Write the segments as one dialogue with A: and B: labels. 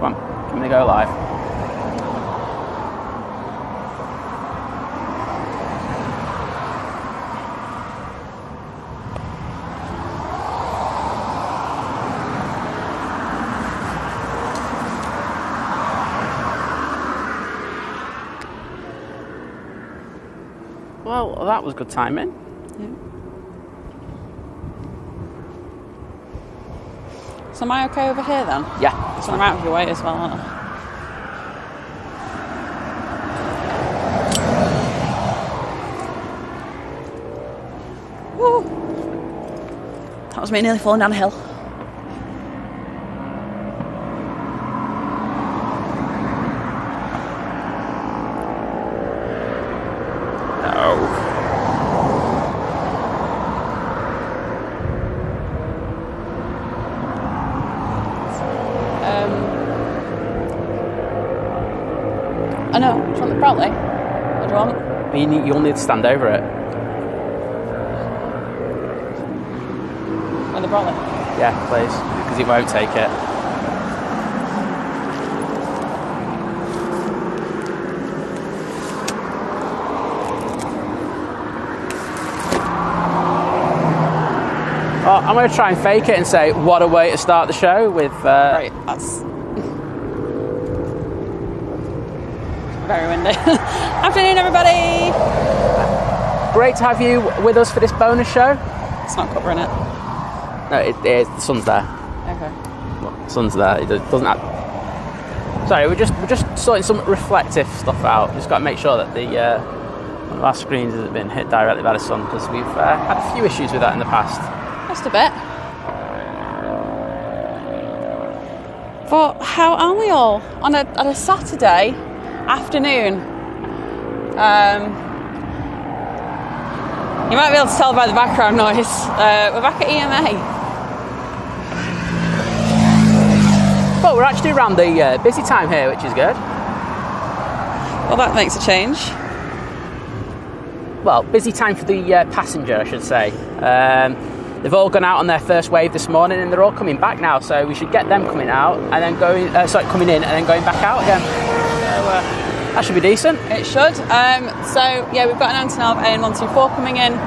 A: Come on, give me a go live. Well, that was good timing.
B: Yeah. So am I okay over here then?
A: Yeah.
B: So I'm out of your way as well, aren't I? Woo! That was me nearly falling down a hill. I know, do you want the brolly? What do you want?
A: But you'll need to stand over it.
B: With the brolly?
A: Yeah, please, because it won't take it. Oh, I'm going to try and fake it and say, what a way to start the show with...
B: Right, that's... very windy. Afternoon, everybody!
A: Great to have you with us for this bonus show.
B: It's not covering it.
A: No, it is. The sun's there.
B: Okay.
A: Well, the sun's there. It doesn't have... Sorry, we're just sorting some reflective stuff out. Just got to make sure that the one of our screens hasn't been hit directly by the sun, because we've had a few issues with that in the past.
B: Just a bit. But how are we all on a Saturday afternoon? You might be able to tell by the background noise. We're back at EMA.
A: Well, we're actually around the busy time here, which is good.
B: Well, that makes a change.
A: Well, busy time for the passenger, I should say. They've all gone out on their first wave this morning, and they're all coming back now. So we should get them coming out and then coming in and then going back out again. So that should be decent.
B: It should. So yeah, we've got an Antonov AN-124 coming in.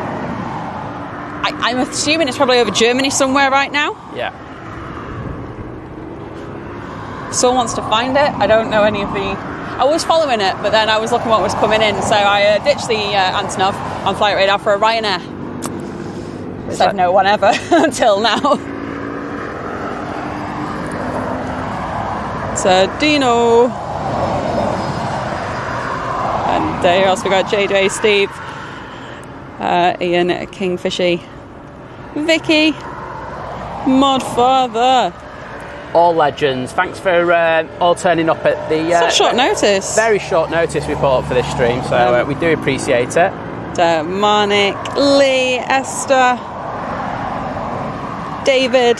B: I'm assuming it's probably over Germany somewhere right now.
A: Yeah.
B: Someone wants to find it. I don't know any of the... I was following it, but then I was looking what was coming in, so I ditched the Antonov on flight radar for a Ryanair. Said no one ever until now. So Dino. And who else we got? JJ, Steve, Ian, Kingfishy, Vicky, Modfather.
A: All legends. Thanks for all turning up at the...
B: Such short notice.
A: Very short notice we put up for this stream, so we do appreciate it.
B: Monik, Lee, Esther, David.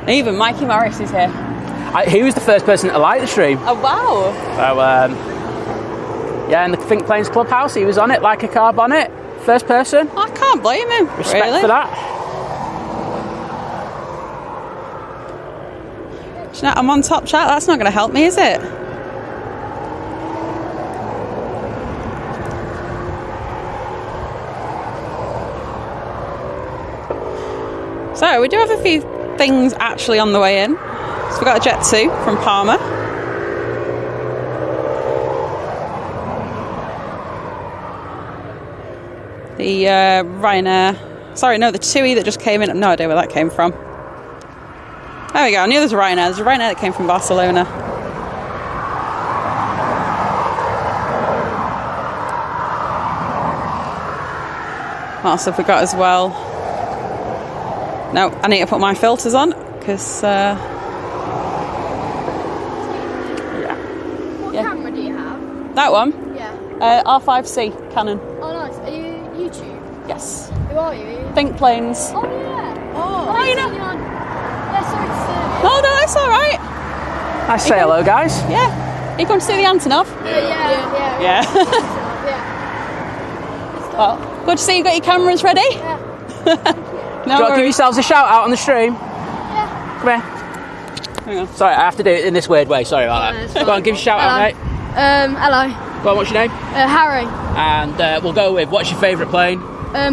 B: Even Mikey Morris is here.
A: He was the first person to like the stream.
B: Oh, wow.
A: So, yeah, in the Think Planes Clubhouse, he was on it like a car bonnet. First person.
B: I can't blame him.
A: Respect
B: really.
A: for that.
B: You know, I'm on top chat. That's not going to help me, is it? So we do have a few things actually on the way in. So we've got a Jet 2 from Palmer. The Ryanair. Sorry, no, the 2E that just came in. I have no idea where that came from. There we go. I knew there's a Ryanair. There's a Ryanair that came from Barcelona. What else have we got as well? No, I need to put my filters on because...
C: What camera do you have?
B: That one?
C: Yeah.
B: R5C Canon.
C: Oh, nice. Are you YouTube?
B: Yes.
C: Who are you?
B: Think Planes.
C: Oh, yeah.
B: Oh, you know.
C: Yeah, sorry to disturb you.
B: Oh, no, that's all right.
A: I say hello, guys.
B: Yeah. Are you going to see the Antonov?
C: Yeah.
B: Yeah.
C: Yeah.
B: Well, good to see you got your cameras ready.
C: Yeah.
B: No
A: Do you want to give
B: worries.
A: yourselves a shout out on the stream?
C: Yeah.
A: Come here.
B: Hang on.
A: Sorry, I have to do it in this weird way. Sorry about
C: it's
A: that. Go
C: fine.
A: on, give us a shout out, mate.
C: Hello.
A: Go on, what's your name?
C: Harry.
A: And we'll go with, what's your favourite plane?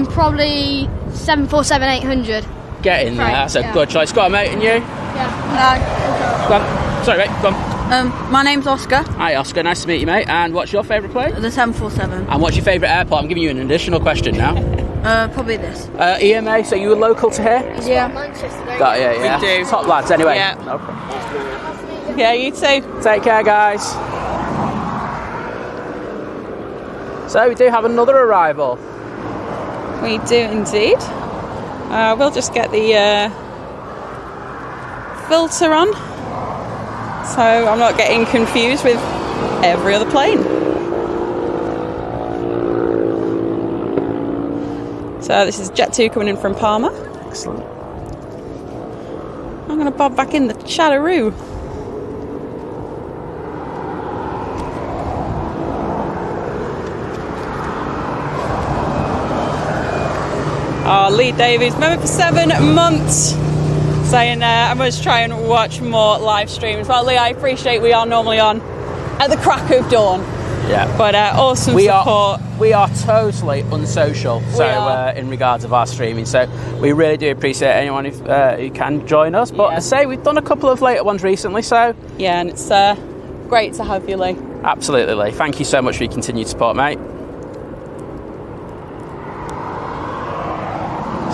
C: Probably 747-800.
A: Get in there,
C: Right,
A: that's a
C: yeah.
A: good choice. Go on, mate, and you?
C: Yeah.
A: Go on. Sorry, mate, go on.
D: My name's Oscar,
A: Hi, Oscar, nice to meet you, mate. And what's your favourite plane?
D: the 747.
A: And what's your favourite airport? I'm giving you an additional question now.
D: Probably this.
A: EMA, so you were local to here?
D: Yeah.
C: Manchester.
A: Got you, yeah.
B: We do.
A: Top lads, anyway.
B: Yeah.
A: Okay.
B: Yeah, you too.
A: Take care, guys. So we do have another arrival.
B: We do indeed. We'll just get the filter on, so I'm not getting confused with every other plane. So this is Jet 2 coming in from Palma.
A: Excellent.
B: I'm going to bob back in the Chatteroo. Our lead Davies, member for 7 months, saying I must try and watch more live streams. Well, Lee, I appreciate we are normally on at the crack of dawn,
A: Yeah.
B: but awesome support.
A: We are totally unsocial, so
B: are.
A: in regards of our streaming. So we really do appreciate anyone who can join us. But
B: Yeah.
A: I say we've done a couple of later ones recently, so
B: Yeah, and it's great to have you, Lee.
A: absolutely, Lee. Thank you so much for your continued support, mate.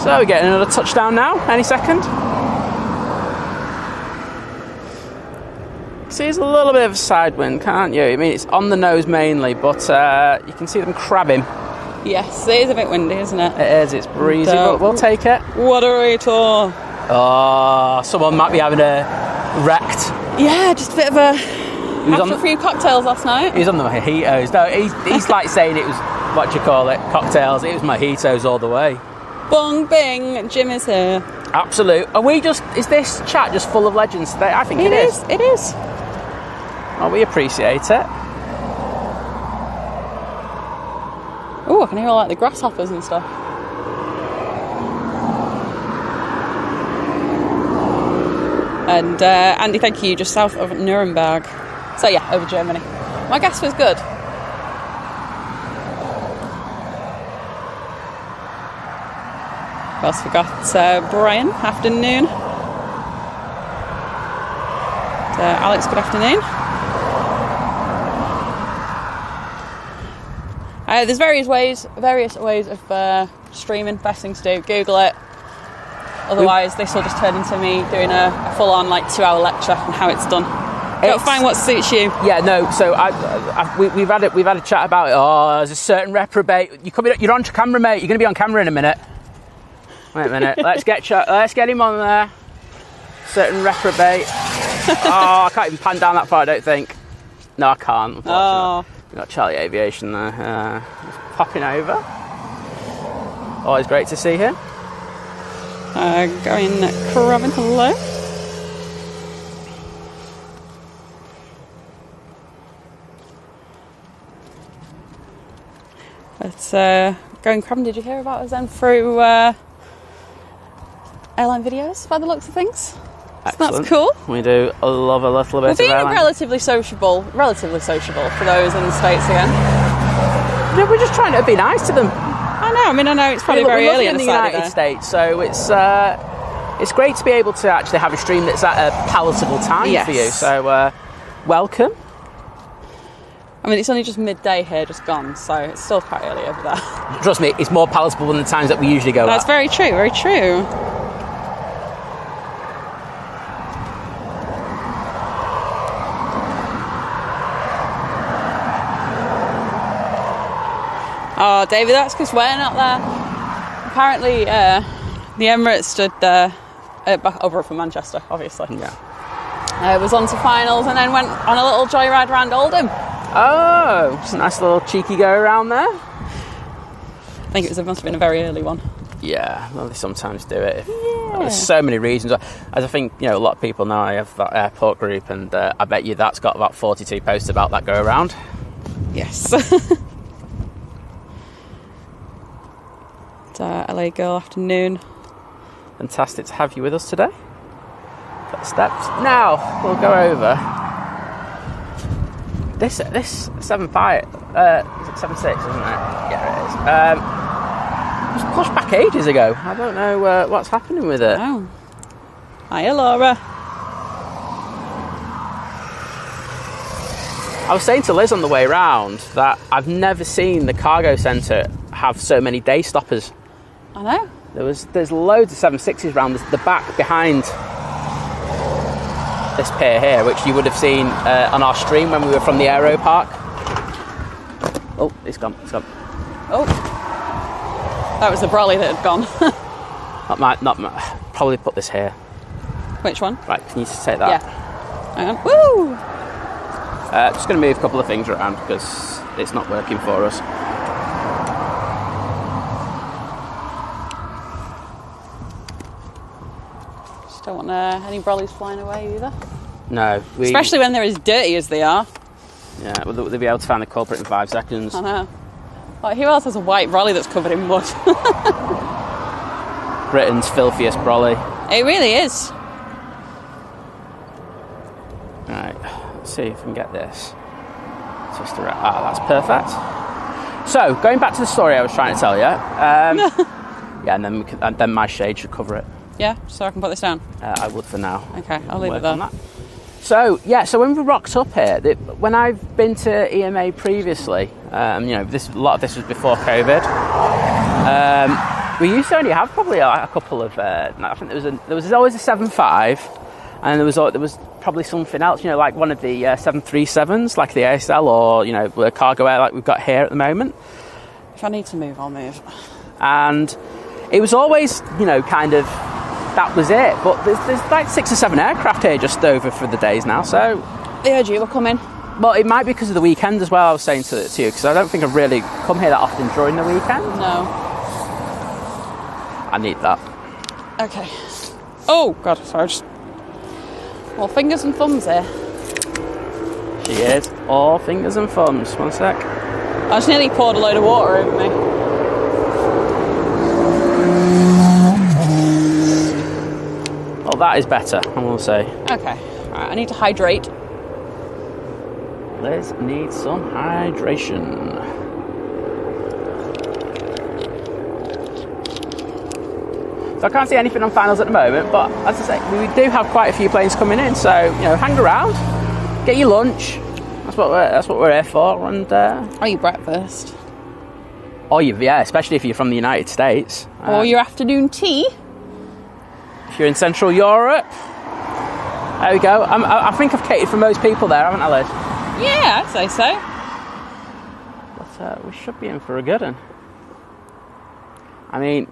A: So we're getting another touchdown now, any second. See, there's a little bit of a side wind, can't you? I mean, it's on the nose mainly, but you can see them crabbing.
B: Yes, it is a bit windy, isn't it?
A: It is, it's breezy,
B: So-
A: but we'll take it.
B: What a rator.
A: Oh, someone might be having a wrecked.
B: Yeah, just a bit of a...
A: was
B: After
A: on
B: a few cocktails last night.
A: He's on the mojitos. No, he's like saying it was, what do you call it, cocktails. It was mojitos all the way.
B: Bong bing, Jim is here.
A: Absolute. Is this chat just full of legends today? I think it is.
B: It is.
A: Oh, we appreciate it.
B: Oh, I can hear all like the grasshoppers and stuff. And Andy, thank you, just south of Nuremberg. So yeah, over Germany. My guess was good. Else we got Brian, afternoon. Alex, good afternoon. There's various ways of streaming. Best thing to do, Google it. Otherwise, this will just turn into me doing a full-on 2-hour lecture on how it's done. Go find what suits you.
A: Yeah, no. So we've had a chat about it. Oh, there's a certain reprobate. You're on camera, mate. You're going to be on camera in a minute. Wait a minute. Let's get him on there. Certain reprobate. Oh, I can't even pan down that far, I don't think. No, I can't, unfortunately.
B: Oh.
A: We've got Charlie Aviation there. Just popping over. Always great to see him.
B: Going crabbing hello. It's going crabbing. Did you hear about us then through airline videos by the looks of things? So that's cool.
A: We do love a little bit
B: We're
A: of
B: being
A: airline.
B: relatively sociable for those in the States again.
A: Yeah, we're just trying to be nice to them.
B: I know it's probably very
A: We're
B: early
A: in
B: on
A: the
B: the Saturday.
A: United States, so it's great to be able to actually have a stream that's at a palatable time
B: Yes.
A: for you. So welcome.
B: I mean, it's only just midday here, just gone, so it's still quite early over there.
A: Trust me, it's more palatable than the times that we usually go
B: That's
A: at.
B: very true, very true. Oh, David, that's because we're not there. Apparently, the Emirates stood back over from Manchester, obviously.
A: Yeah.
B: Was on to finals and then went on a little joyride around Oldham.
A: Oh, just a nice little cheeky go around there.
B: I think it must have been a very early one.
A: Yeah, well, they sometimes do it. There's so many reasons. As I think, a lot of people know, I have that airport group, and I bet you that's got about 42 posts about that go around.
B: Yes. LA girl afternoon.
A: Fantastic to have you with us today. Steps. Now we'll go over this 7.5, 7.6, isn't it? Yeah, it is. It was pushed back ages ago. I don't know what's happening with it.
B: Oh. Hiya, Laura.
A: I was saying to Liz on the way round that I've never seen the cargo centre have so many day stoppers.
B: I know.
A: There's loads of 7.6s around the back behind this pier here, which you would have seen on our stream when we were from the Aero Park. Oh, it's gone.
B: Oh, that was the brolly that had gone.
A: Probably put this here.
B: Which one?
A: Right, can you take that?
B: Yeah. Hang on. Woo!
A: Just going to move a couple of things around because it's not working for us.
B: Just don't want any brollies flying away either.
A: No.
B: Especially when they're as dirty as they are.
A: Yeah, will they be able to find the culprit in 5 seconds?
B: I know. Like, who else has a white brolly that's covered in mud?
A: Britain's filthiest brolly.
B: It really is.
A: Right, let's see if we can get this. Twist around. That's perfect. So, going back to the story I was trying to tell you. Yeah, and then my shade should cover it.
B: Yeah, so I can put this down?
A: I would for now.
B: Okay, I'll leave it there.
A: So when we rocked up here, when I've been to EMA previously, a lot of this was before COVID. We used to only have probably a couple of. I think there was always a 7.5, and there was probably something else. Like one of the 737s, like the ASL, or a cargo air like we've got here at the moment.
B: If I need to move, I'll move.
A: And it was always, kind of. That was it, but there's like 6 or 7 aircraft here just over for the days now, so...
B: They heard you were coming.
A: Well, it might be because of the weekend as well, I was saying to you, because I don't think I've really come here that often during the weekend.
B: No.
A: I need that.
B: Okay. Oh, God, sorry, Well, fingers and thumbs here.
A: She is. All fingers and thumbs. One sec.
B: I just nearly poured a load of water over me.
A: Well, that is better, I will say.
B: Okay. Right, I need to hydrate.
A: Liz needs some hydration. So I can't see anything on finals at the moment, but as I say, we do have quite a few planes coming in, so hang around, get your lunch. That's what we're here for, and
B: or your breakfast.
A: Especially if you're from the United States.
B: Or your afternoon tea.
A: If you're in Central Europe, there we go. I think I've catered for most people there, haven't I, Liz?
B: Yeah, I'd say so.
A: But we should be in for a good one. I mean,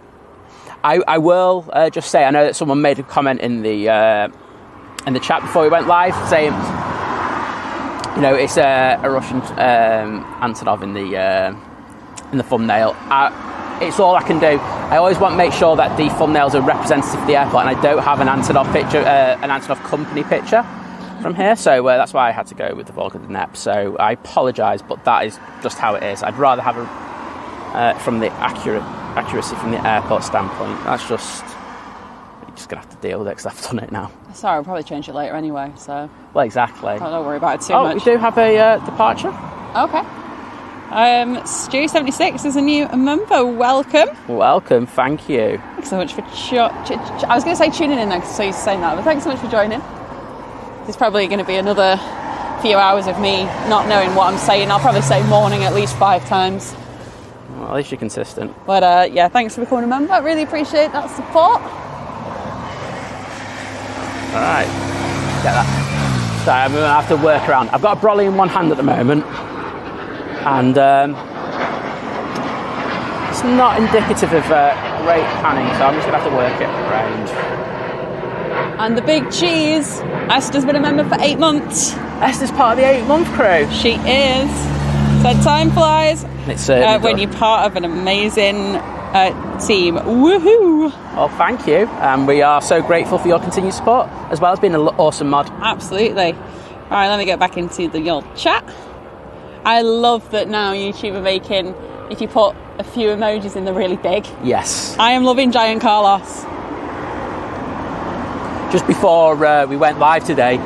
A: I will just say, I know that someone made a comment in the chat before we went live saying, it's a Russian Antonov in the thumbnail. It's all I can do. I always want to make sure that the thumbnails are representative of the airport, and I don't have an Antonov picture, an Antonov company picture from here, so that's why I had to go with the Volga the NEP. So I apologise, but that is just how it is. I'd rather have from the accuracy from the airport standpoint. That's just, you're just gonna have to deal with it because I've done it now.
B: Sorry, I'll probably change it later anyway. So.
A: Well, exactly.
B: Don't worry about it too much.
A: We do have a departure.
B: Okay. Stu76 is a new member. Welcome.
A: Welcome, thank you.
B: Thanks so much for I was going to say tuning in next, so you're saying that, but thanks so much for joining. There's probably going to be another few hours of me not knowing what I'm saying. I'll probably say morning at least 5 times.
A: Well, at least you're consistent.
B: But thanks for becoming a member. I really appreciate that support.
A: All right, get that. So I'm going to have to work around. I've got a brolly in one hand at the moment. And it's not indicative of great panning, so I'm just going to have to work it around.
B: And the big cheese, Esther's been a member for 8 months.
A: Esther's part of the 8-month crew.
B: She is. So time flies
A: It's
B: when you're part of an amazing team. Woohoo!
A: Well, thank you. We are so grateful for your continued support, as well as being an awesome mod.
B: Absolutely. All right, let me get back into the old chat. I love that now YouTube are making, if you put a few emojis in, they're really big.
A: Yes.
B: I am loving Giant Carlos.
A: just before we went live today,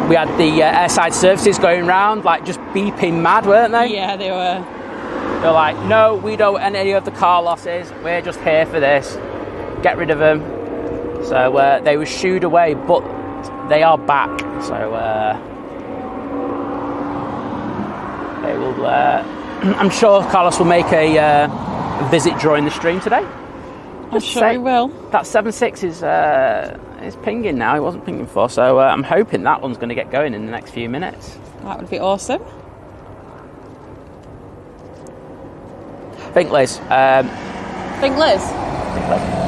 A: we had the airside services going round, like just beeping mad, weren't they?
B: Yeah, they were.
A: They're like, no, we don't want any of the car losses. We're just here for this. Get rid of them. So they were shooed away, but they are back. So they will. I'm sure Carlos will make a visit during the stream today.
B: I'm sure he will.
A: That 7.6 is pinging now. It wasn't pinging before, so I'm hoping that one's going to get going in the next few minutes.
B: That would be awesome.
A: Think, Liz.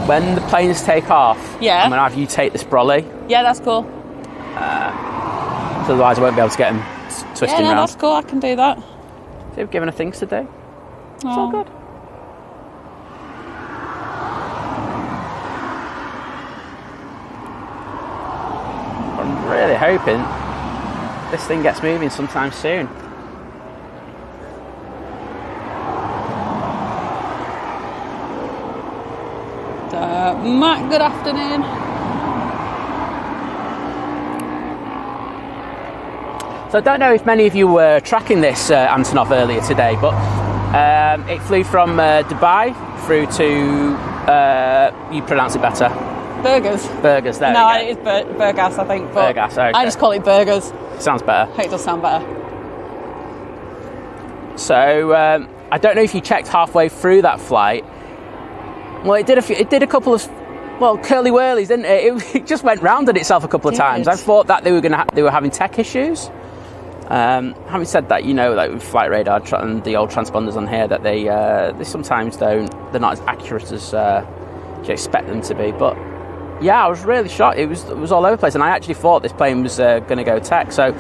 A: When the planes take off,
B: yeah,
A: I'm going to have you take this brolly.
B: Yeah, that's cool.
A: So otherwise I won't be able to get them twisting around.
B: That's cool. I can do that.
A: They've given her things to do. It's all good. I'm really hoping this thing gets moving sometime soon.
B: Matt, good afternoon.
A: So I don't know if many of you were tracking this Antonov earlier today, but it flew from Dubai through to, you pronounce it better?
B: Burgers.
A: Burgers, there
B: No,
A: you go.
B: it's Burgas, I think. But
A: Burgas, okay.
B: I just call it Burgers.
A: Sounds better.
B: I think it does sound better.
A: So I don't know if you checked halfway through that flight. Well, it did a couple of curly whirlies, didn't it? It just went round on itself a couple of times. I thought that they were having tech issues. Having said that, like with flight radar and the old transponders on here, that they sometimes they're not as accurate as you expect them to be. But yeah, I was really shocked. It was all over the place, and I actually thought this plane was going to go tech. So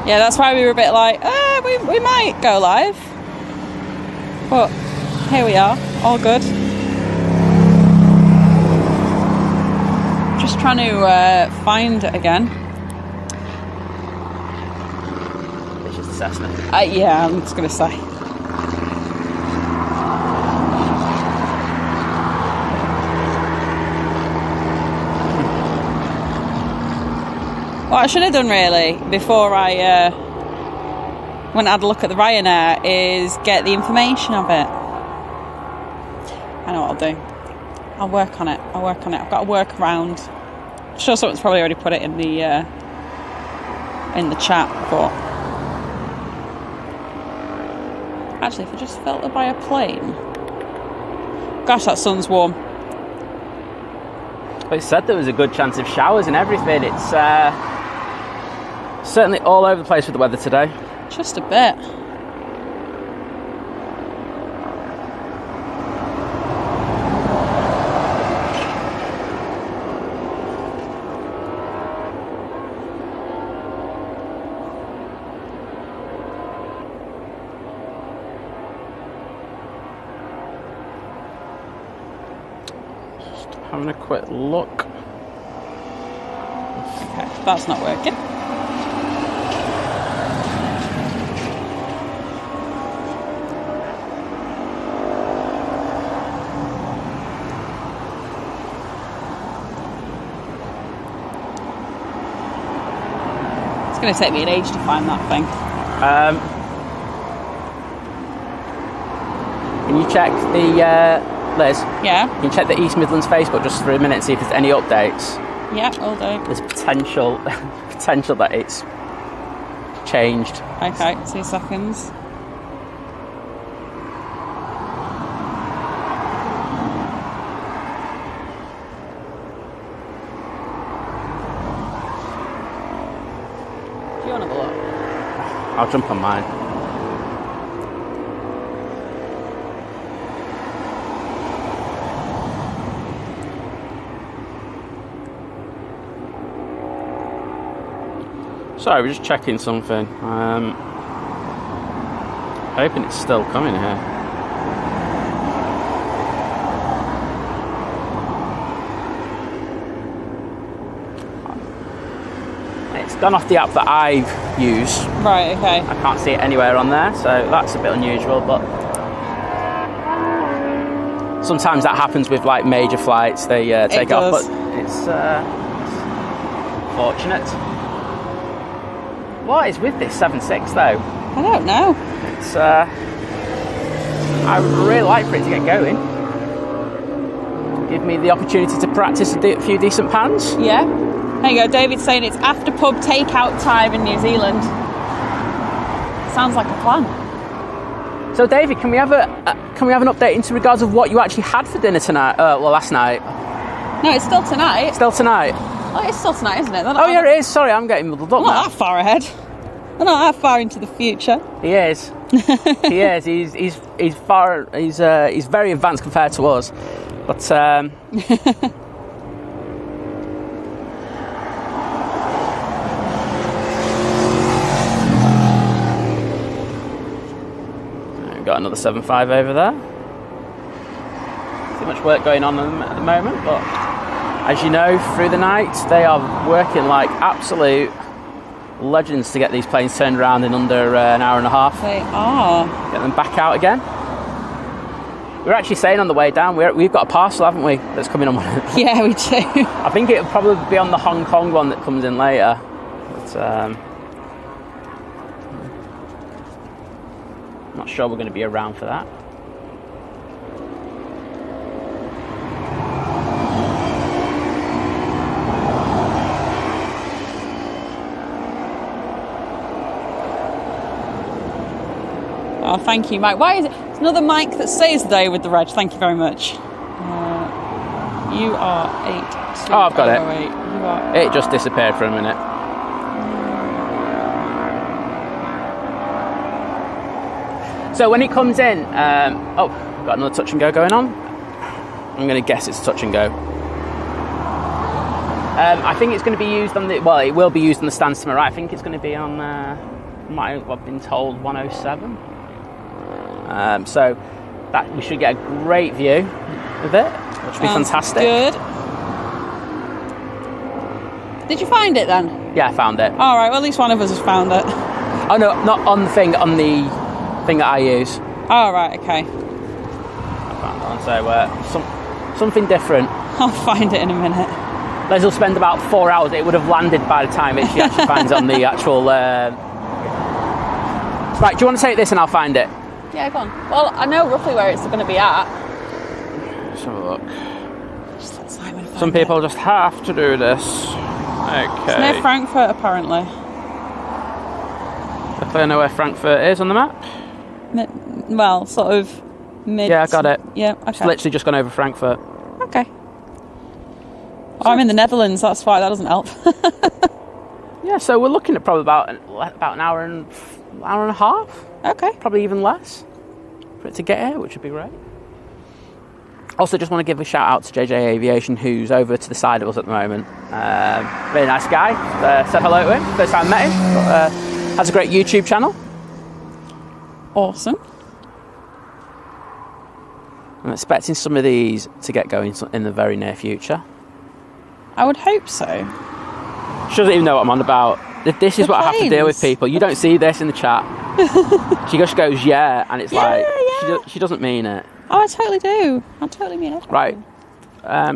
B: yeah, that's why we were a bit like, we might go live, but here we are, all good. Just trying to find it again.
A: It's just a Cessna.
B: Yeah, I'm just going to say. What I should have done really before I went and had a look at the Ryanair is get the information of it. I know what I'll do. I'll work on it. I've got to work around. I'm sure someone's probably already put it in the chat, but actually, if I just filter by a plane, gosh, that sun's warm.
A: Well, it said there was a good chance of showers and everything. It's certainly all over the place with the weather today.
B: Just a bit.
A: Having a quick look.
B: Okay, that's not working. It's going to take me an age to find that thing.
A: Can you check the Liz?
B: Yeah.
A: Can you check the East Midlands Facebook just for a minute and see if there's any updates?
B: Yeah, all do.
A: There's potential that it's changed.
B: Okay, 2 seconds. Do you want to have a look?
A: I'll jump on mine. Sorry, we're just checking something. Hoping it's still coming here. It's gone off the app that I've used.
B: Right, okay.
A: I can't see it anywhere on there, so that's a bit unusual, but sometimes that happens with like major flights. They take off, but it's fortunate. What is with this 7.6 though?
B: I don't know.
A: It's I would really like for it to get going. Give me the opportunity to practice a few decent pans.
B: Yeah. There you go. David's saying it's after pub takeout time in New Zealand. Sounds like a plan.
A: So, David, can we have an update into regards of what you actually had for dinner tonight? Last night.
B: No, it's still tonight.
A: Still tonight.
B: Oh, it's still tonight, isn't it?
A: Oh, yeah, it is. Sorry, I'm getting muddled up.
B: Not that far ahead. They're not that far into the future.
A: He is. He is. He's far. He's very advanced compared to us. But we've got another 7.5 over there. Too much work going on at the moment, but as you know, through the night they are working like absolute legends to get these planes turned around in under an hour and a half.
B: They are.
A: Get them back out again. We were actually saying on the way down, we've got a parcel, haven't we, that's coming on one.
B: Yeah, we do.
A: I think it'll probably be on the Hong Kong one that comes in later. But not sure we're going to be around for that.
B: Oh, thank you, Mike. Why is it? It's another Mike that stays there with the reg. Thank you very much. You are 8.
A: Oh, I've got it.
B: You are.
A: It just disappeared for a minute. So when it comes in, got another touch and go going on. I'm going to guess it's touch and go. I think it's going to be used on it will be used on the stand to my right. I think it's going to be on, I've been told 107. So that we should get a great view of it, which would be fantastic.
B: Good. Did you find it then?
A: Yeah, I found it.
B: All right. Well, at least one of us has found it.
A: Oh no, not on the thing. On the thing that I use.
B: Oh right. Okay.
A: I found it on. So something different.
B: I'll find it in a minute.
A: Liz will spend about 4 hours. It would have landed by the time she actually finds it on the actual. Right. Do you want to take this and I'll find it?
B: Yeah, go on. Well, I know roughly where it's going to be at.
A: Let's have a look.
B: Just let Simon find
A: Some people just have to do this. Okay.
B: It's near Frankfurt, apparently.
A: Luckily, I know where Frankfurt is on the map.
B: Well, sort of mid.
A: Yeah, I got it.
B: Yeah, okay.
A: It's literally just gone over Frankfurt.
B: Okay. Oh, I'm in the Netherlands. That's why that doesn't help.
A: Yeah, so we're looking at probably about an hour and a half.
B: Okay.
A: Probably even less for it to get here, which would be great. Also, just want to give a shout out to JJ Aviation, who's over to the side of us at the moment. Really nice guy. Said hello to him. First time I met him. But, has a great YouTube channel.
B: Awesome.
A: I'm expecting some of these to get going in the very near future.
B: I would hope so.
A: She doesn't even know what I'm on about. This is what I have to deal with, people. You don't see this in the chat. She just goes, yeah, and it's
B: yeah.
A: She doesn't mean it.
B: Oh, I totally do. I totally mean it.
A: Right.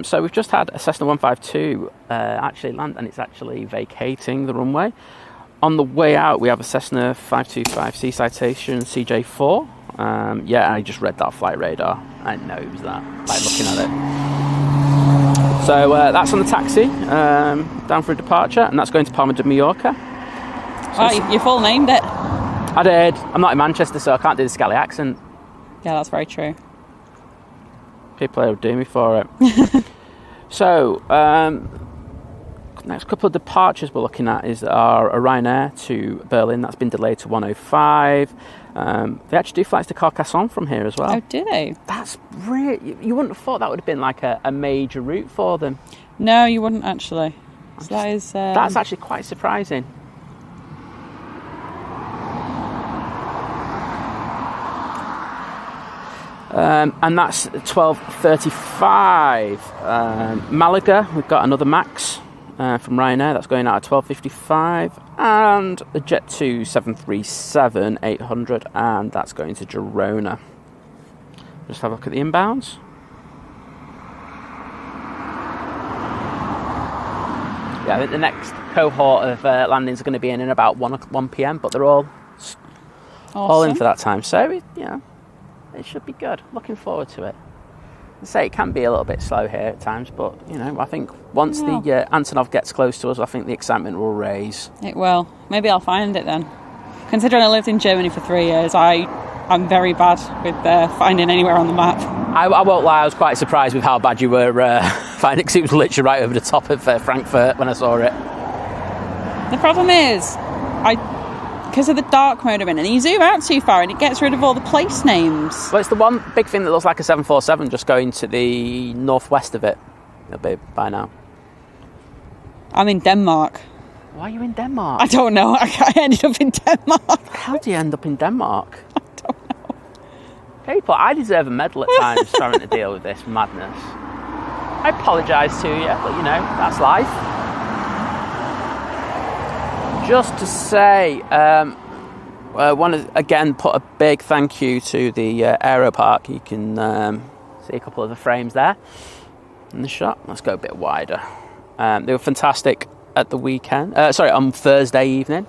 A: So we've just had a Cessna 152 actually land, and it's actually vacating the runway. On the way out, we have a Cessna 525C Citation CJ4. I just read that flight radar. I know it was that by looking at it. So that's on the taxi down for a departure, and that's going to Palma de Mallorca.
B: So you full named it.
A: I did. I'm not in Manchester, so I can't do the Scally accent.
B: Yeah, that's very true.
A: People will do me for it. So, next couple of departures we're looking at are a Ryanair to Berlin. That's been delayed to 1:05. They actually do flights to Carcassonne from here as well.
B: Oh, do they?
A: That's really... You wouldn't have thought that would have been like a major route for them.
B: No, you wouldn't actually. So that is...
A: That's actually quite surprising. And that's 12:35. Malaga, we've got another MAX from Ryanair. That's going out at 12:55. And the Jet 2 737-800, and that's going to Girona. Just have a look at the inbounds. Yeah, I think the next cohort of landings are going to be in about 1 p.m, but they're all in for that time. So, it should be good. Looking forward to it. I say it can be a little bit slow here at times, but, I think once the Antonov gets close to us, I think the excitement will raise.
B: It will. Maybe I'll find it then. Considering I lived in Germany for 3 years, I'm very bad with finding anywhere on the map.
A: I won't lie, I was quite surprised with how bad you were finding it, because it was literally right over the top of Frankfurt when I saw it.
B: The problem is, because of the dark mode I'm in, and you zoom out too far and it gets rid of all the place names.
A: Well, it's the one big thing that looks like a 747 just going to the northwest of it. It'll be by now.
B: I'm in Denmark.
A: Why are you in Denmark?
B: I don't know. I ended up in Denmark.
A: How do you end up in Denmark?
B: I don't know.
A: People, I deserve a medal at times trying to deal with this madness. I apologise to you, but that's life. Just to say, I want to again put a big thank you to the Aero Park. You can see a couple of the frames there in the shot. Let's go a bit wider. They were fantastic at the weekend. On Thursday evening.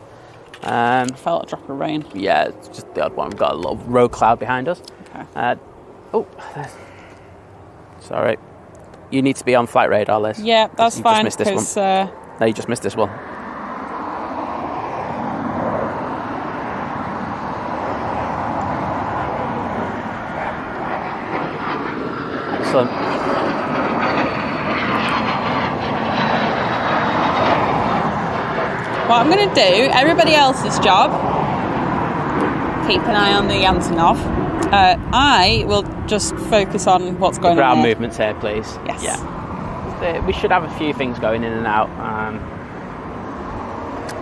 B: Felt a drop of rain.
A: Yeah, it's just the odd one. We've got a little road cloud behind us.
B: Okay.
A: Sorry. You need to be on flight radar, Liz.
B: Yeah, that's fine.
A: You just missed this one. No, you just missed this one. Excellent.
B: What I'm going to do, everybody else's job, keep an eye on the Antonov. I will just focus on what's going on.
A: Ground movements here, please.
B: Yes.
A: Yeah. We should have a few things going in and out.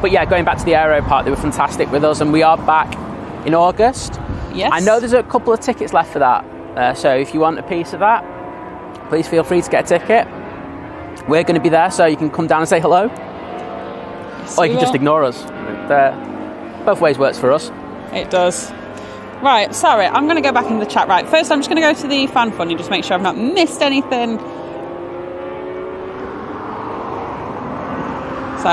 A: But yeah, going back to the Aero Park, they were fantastic with us, and we are back in August.
B: Yes.
A: I know there's a couple of tickets left for that, so if you want a piece of that, please feel free to get a ticket. We're going to be there, so you can come down and say hello.
B: Yes,
A: or you can just ignore us. Both ways works for us.
B: It does. Right, sorry, I'm going to go back in the chat. Right, first I'm just going to go to the fan fund and just make sure I've not missed anything. So,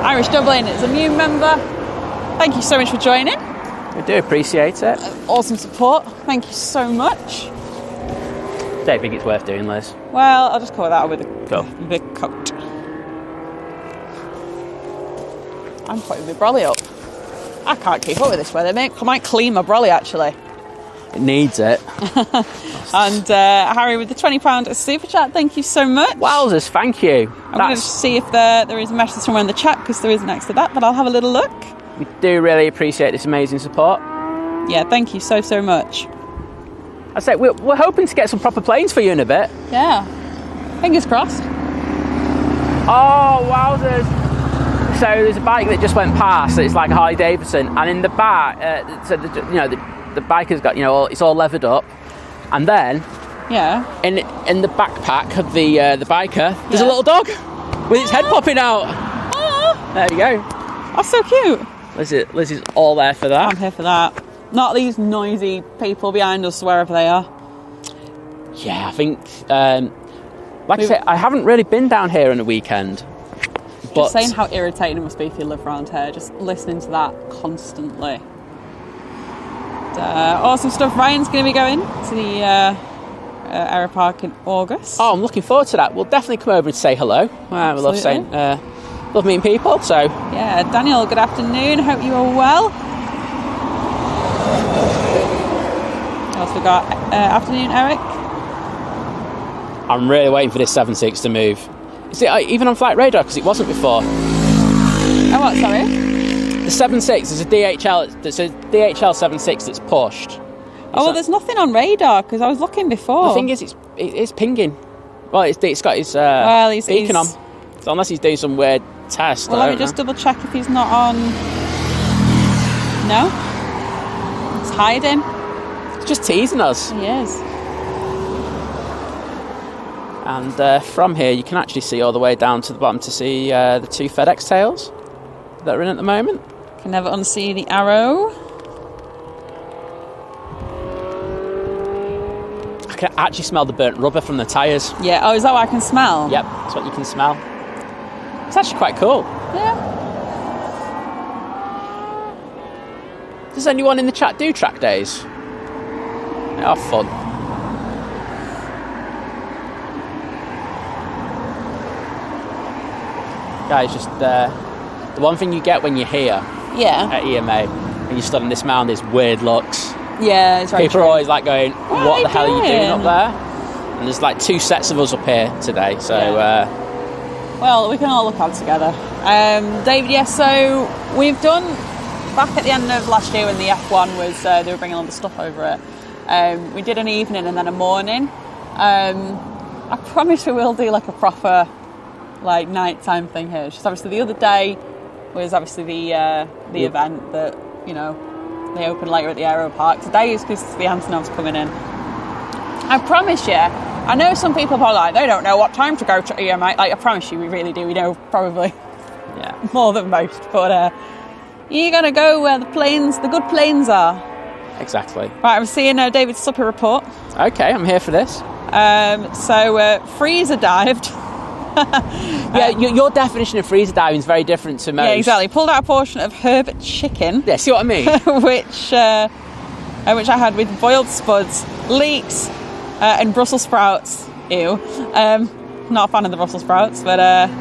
B: Irish Dublin is a new member. Thank you so much for joining.
A: We do appreciate it.
B: Awesome support. Thank you so much.
A: Don't think it's worth doing, Liz.
B: Well, I'll just cover that with the coat. I'm putting my brolly up. I can't keep up with this weather, mate. I might clean my brolly, actually.
A: It needs it.
B: And Harry with the £20 super chat, thank you so much.
A: Wowzers, thank you.
B: I'm going to see if there is a message somewhere in the chat, because there is next to that, but I'll have a little look.
A: We do really appreciate this amazing support.
B: Yeah, thank you so, so much.
A: I say we're hoping to get some proper planes for you in a bit.
B: Yeah. Fingers crossed.
A: Oh, wowzers. So there's a bike that just went past. It's like a Harley Davidson, and in the back, the bike has got it's all levered up, and then in the backpack of the biker, there's a little dog with its head popping out.
B: Oh,
A: there you go.
B: That's so cute.
A: Liz is all there for that.
B: I'm here for that. Not these noisy people behind us, wherever they are.
A: Yeah, I think, like I say, I haven't really been down here on a weekend.
B: Just saying how irritating it must be if you live around here, just listening to that constantly. Awesome stuff. Ryan's going to be going to the Aero Park in August.
A: Oh, I'm looking forward to that. We'll definitely come over and say hello. We love meeting people. So
B: yeah, Daniel, good afternoon. Hope you are well. What else we got? Afternoon, Eric.
A: I'm really waiting for this 7.6 to move. Is it even on flight radar? Because it wasn't before.
B: Oh, what? Sorry.
A: The 7.6 is a DHL. There's a DHL 7.6 that's pushed.
B: There's nothing on radar because I was looking before.
A: The thing is, it's pinging. Well, it's got his beacon on. So unless he's doing some weird test.
B: Well, let me just double check if he's not on. No. It's hiding.
A: It's just teasing us.
B: He is.
A: And from here, you can actually see all the way down to the bottom to see the two FedEx tails that are in at the moment.
B: Can never unsee the arrow.
A: I can actually smell the burnt rubber from the tyres.
B: Yeah, is that what I can smell?
A: Yep, that's what you can smell. It's actually quite cool.
B: Yeah.
A: Does anyone in the chat do track days? They are fun. Guys, just the one thing you get when you're here at EMA, when you stood on this mound, is weird looks.
B: Yeah, it's very
A: People
B: true.
A: are always like going, what the hell are you doing up
B: doing?
A: there? And there's like 2 sets of us up here today, so...
B: Well, we can all look out together. David, so we've done, back at the end of last year when the F1 was, they were bringing all the stuff over it, we did an evening and then a morning. I promise we will do like a proper like nighttime thing here. It's just obviously the other day was obviously the event that, you know, they open later at the Aero Park. Today is because the Antonov's coming in. I promise you, I know some people are like, they don't know what time to go to EMA. Like, I promise you, we really do. We know probably more than most. But you got to go where the good planes are. Exactly. Right, I'm seeing David's supper report.
A: Okay, I'm here for this.
B: So freezer dived.
A: Your definition of freezer diving is very different to most.
B: Yeah, exactly. Pulled out a portion of herb chicken.
A: Yeah, see what I mean?
B: which I had with boiled spuds, leeks, and Brussels sprouts. Ew. Not a fan of the Brussels sprouts, but and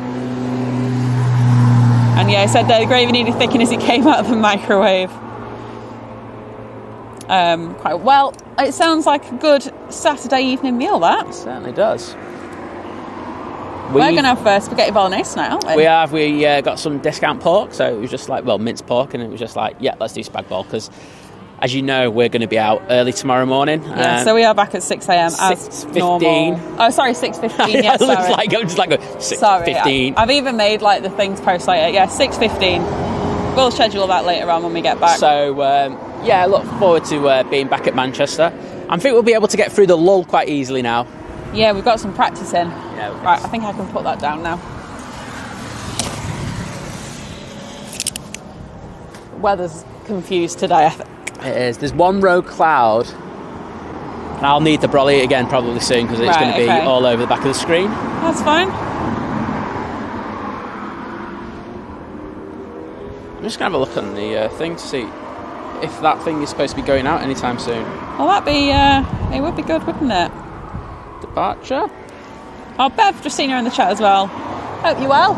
B: yeah, I said the gravy needed thickening as it came out of the microwave. Quite well. It sounds like a good Saturday evening meal, that.
A: It certainly does.
B: We're going to have spaghetti bolognese tonight, aren't we?
A: We got some discount pork, so it was just like, well, minced pork, and it was just like, yeah, let's do spag bol, because as you know, we're going to be out early tomorrow morning.
B: Yeah, so we are back at 6 a.m. as normal. Oh, sorry, 6:15. Yeah, sorry.
A: I'm just like 6:15.
B: I've even made like the things post later. Yeah, 6:15. We'll schedule that later on when we get back.
A: So I look forward to being back at Manchester. I think we'll be able to get through the lull quite easily now.
B: Yeah, we've got some practice in.
A: Yeah,
B: right, I think I can put that down now. Weather's confused today, I think.
A: It is. There's one rogue cloud, and I'll need to brolly it again probably soon because it's going to be all over the back of the screen.
B: That's fine.
A: I'm just going to have a look on the thing to see if that thing is supposed to be going out anytime soon.
B: Well, that'd be, it would be good, wouldn't it?
A: Departure.
B: Oh, Bev, just seen her in the chat as well. Hope you're well.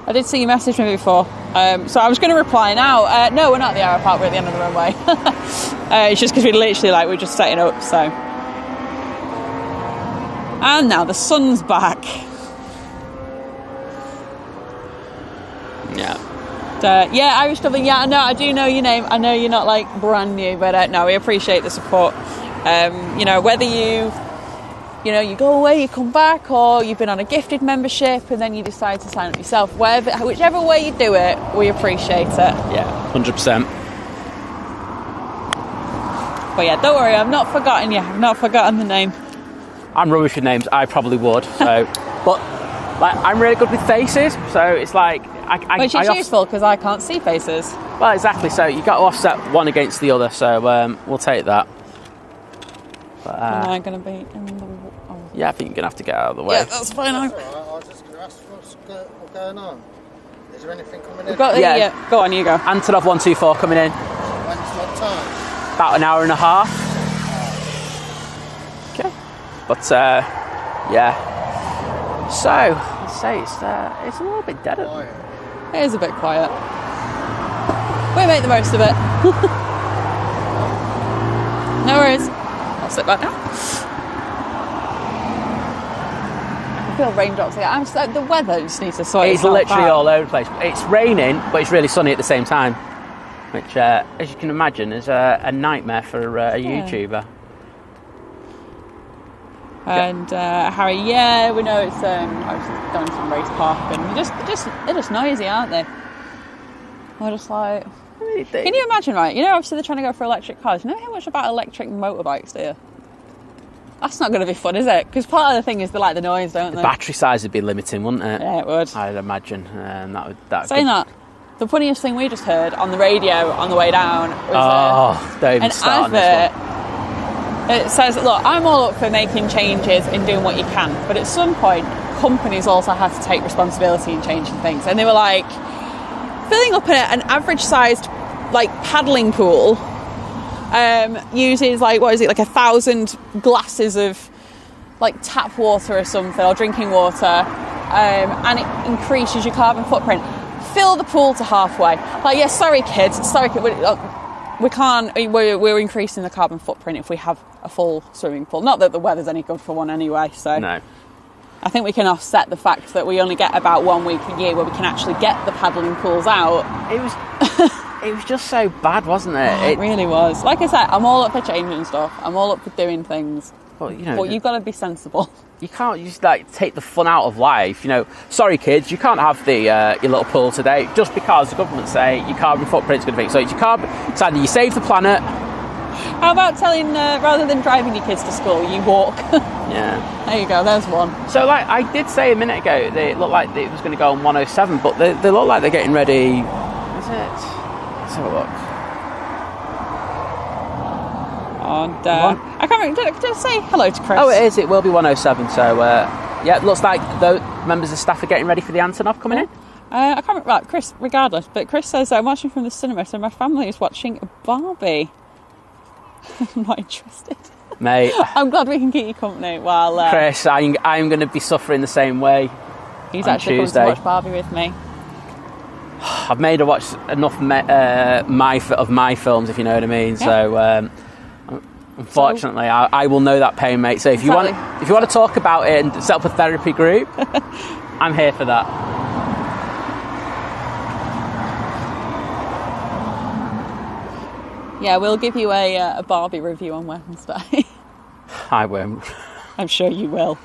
B: I did see you message me before, so I was going to reply now. No, we're not at the Aero Park, we're at the end of the runway. It's just because we're just setting up, so. And now the sun's back.
A: Yeah.
B: Irish Dublin, yeah, I know, I do know your name. I know you're not like brand new, but no, we appreciate the support. Whether you go away, you come back, or you've been on a gifted membership and then you decide to sign up yourself, whichever way you do it, we appreciate it.
A: Yeah, 100%.
B: But yeah, don't worry, I've not forgotten you. I've not forgotten the name.
A: I'm rubbish with names, I probably would. So, but like, I'm really good with faces, so it's like
B: which is useful because I can't see faces.
A: Well, exactly. So you got to offset one against the other. So we'll take that. But,
B: am I going to be in the...
A: Yeah, I think you're going to have to get out of the way.
B: Yeah, that's fine.
E: I was just going to ask what's going on. Is there anything coming in?
B: Go on, you go.
A: Antonov AN-124 coming in.
E: What time?
A: About an hour and a half. Okay. But, yeah. So, let's say it's a little bit dead at the moment.
B: It is a bit quiet. We make the most of it. No worries. I'll sit back now. I feel raindrops again. The weather just needs to sort itself out.
A: It's literally all over the place. It's raining, but it's really sunny at the same time. Which, as you can imagine, is a nightmare for a YouTuber.
B: And Harry, yeah, we know it's obviously going to some race park, and they're just noisy, aren't they? We're just like, can you imagine, right? You know, obviously they're trying to go for electric cars. You know how much about electric motorbikes, do you? That's not going to be fun, is it? Because part of the thing is they like the noise, don't they?
A: The battery size would be limiting, wouldn't it?
B: Yeah, it would.
A: I'd imagine.
B: Saying that, the funniest thing we just heard on the radio on the way down was
A: don't even start on this one.
B: It says, look, I'm all up for making changes and doing what you can, but at some point, companies also had to take responsibility in changing things, and they were like filling up an average-sized like paddling pool uses like 1,000 glasses of like tap water or something, or drinking water, and it increases your carbon footprint. Fill the pool to halfway. Like, yeah, sorry kids, we can't. We're increasing the carbon footprint if we have a full swimming pool. Not that the weather's any good for one anyway. So
A: No.
B: I think we can offset the fact that we only get about 1 week a year where we can actually get the paddling pools out.
A: It was just so bad, wasn't it?
B: It really was. Like I said, I'm all up for changing stuff. I'm all up for doing things.
A: But
B: you've got to be sensible.
A: You can't just like take the fun out of life. Sorry kids, you can't have the your little pool today just because the government say your carbon footprint's going to be. So it's either you save the planet.
B: How about telling rather than driving your kids to school, you walk?
A: Yeah.
B: There you go. There's one.
A: So like I did say a minute ago, they look like it was going to go on 107, but they look like they're getting ready. Is it? Let's have a look.
B: And I can't remember. Did I say hello to Chris?
A: Oh, it is. It will be 107. So yeah, it looks like the members of staff are getting ready for the Antonov coming in.
B: I can't remember. Right, Chris, regardless, but Chris says I'm watching from the cinema, so my family is watching Barbie. I'm not interested.
A: Mate.
B: I'm glad we can keep you company while...
A: Chris, I'm going to be suffering the same way.
B: He's
A: on
B: actually
A: Tuesday.
B: come to watch Barbie with me.
A: I've made her watch enough of my films, if you know what I mean.
B: Yeah.
A: So, unfortunately, I will know that pain, mate. So if you want to talk about it and set up a therapy group, I'm here for that.
B: Yeah, we'll give you a Barbie review on Wednesday.
A: I won't.
B: I'm sure you will.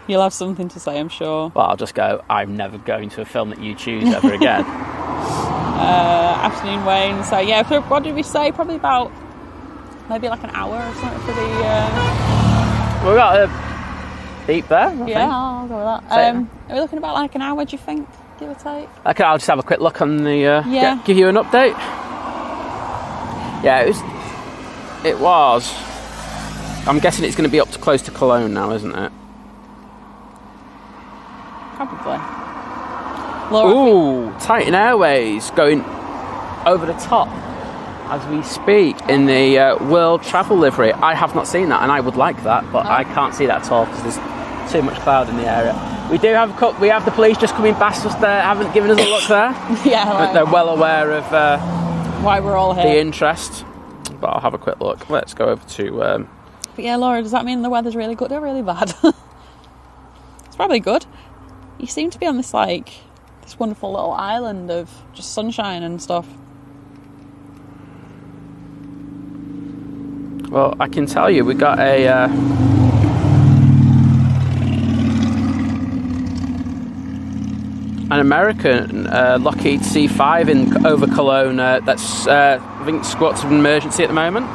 B: You'll have something to say, I'm sure.
A: Well, I'll just go, I'm never going to a film that you choose ever again.
B: Afternoon Wayne. So yeah, what did we say? Probably about maybe like an hour or something for the...
A: We've got a beep there, I think.
B: I'll go with that. Are we looking about like an hour, do you think? Give or take?
A: Okay, I'll just have a quick look on the...
B: Yeah.
A: Give you an update. Yeah, it was. I'm guessing it's going to be up to close to Cologne now, isn't it?
B: Probably. Laura,
A: Ooh, Titan Airways going over the top as we speak in the World Travel livery. I have not seen that, and I would like that, but I can't see that at all because there's too much cloud in the area. We do have we have the police just coming past us there, haven't given us a look there.
B: Yeah,
A: but they're well aware of
B: why we're all here.
A: The interest. But I'll have a quick look. Let's go over to...
B: But yeah, Laura, does that mean the weather's really good or really bad? It's probably good. You seem to be on this wonderful little island of just sunshine and stuff.
A: Well, I can tell you, we got a... an American Lockheed C5 over Cologne that's, I think, squats of emergency at the moment.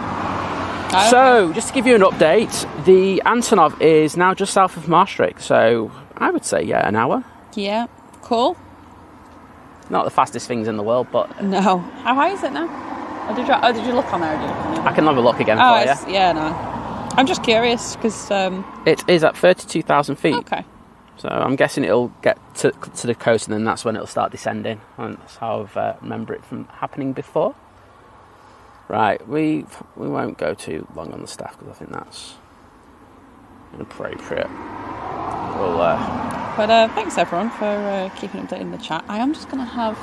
B: Oh,
A: so, just to give you an update, the Antonov is now just south of Maastricht, so I would say, yeah, an hour.
B: Yeah, cool.
A: Not the fastest things in the world, but...
B: No. How high is it now? Did you look on there? Or did you look on there?
A: I can have a look again for you.
B: Yeah, no. I'm just curious, because...
A: It is at 32,000 feet.
B: Okay.
A: So I'm guessing it'll get to the coast and then that's when it'll start descending. And that's how I've remember it from happening before. Right, we won't go too long on the staff because I think that's inappropriate. We'll,
B: But thanks everyone for keeping updated in the chat. I am just going to have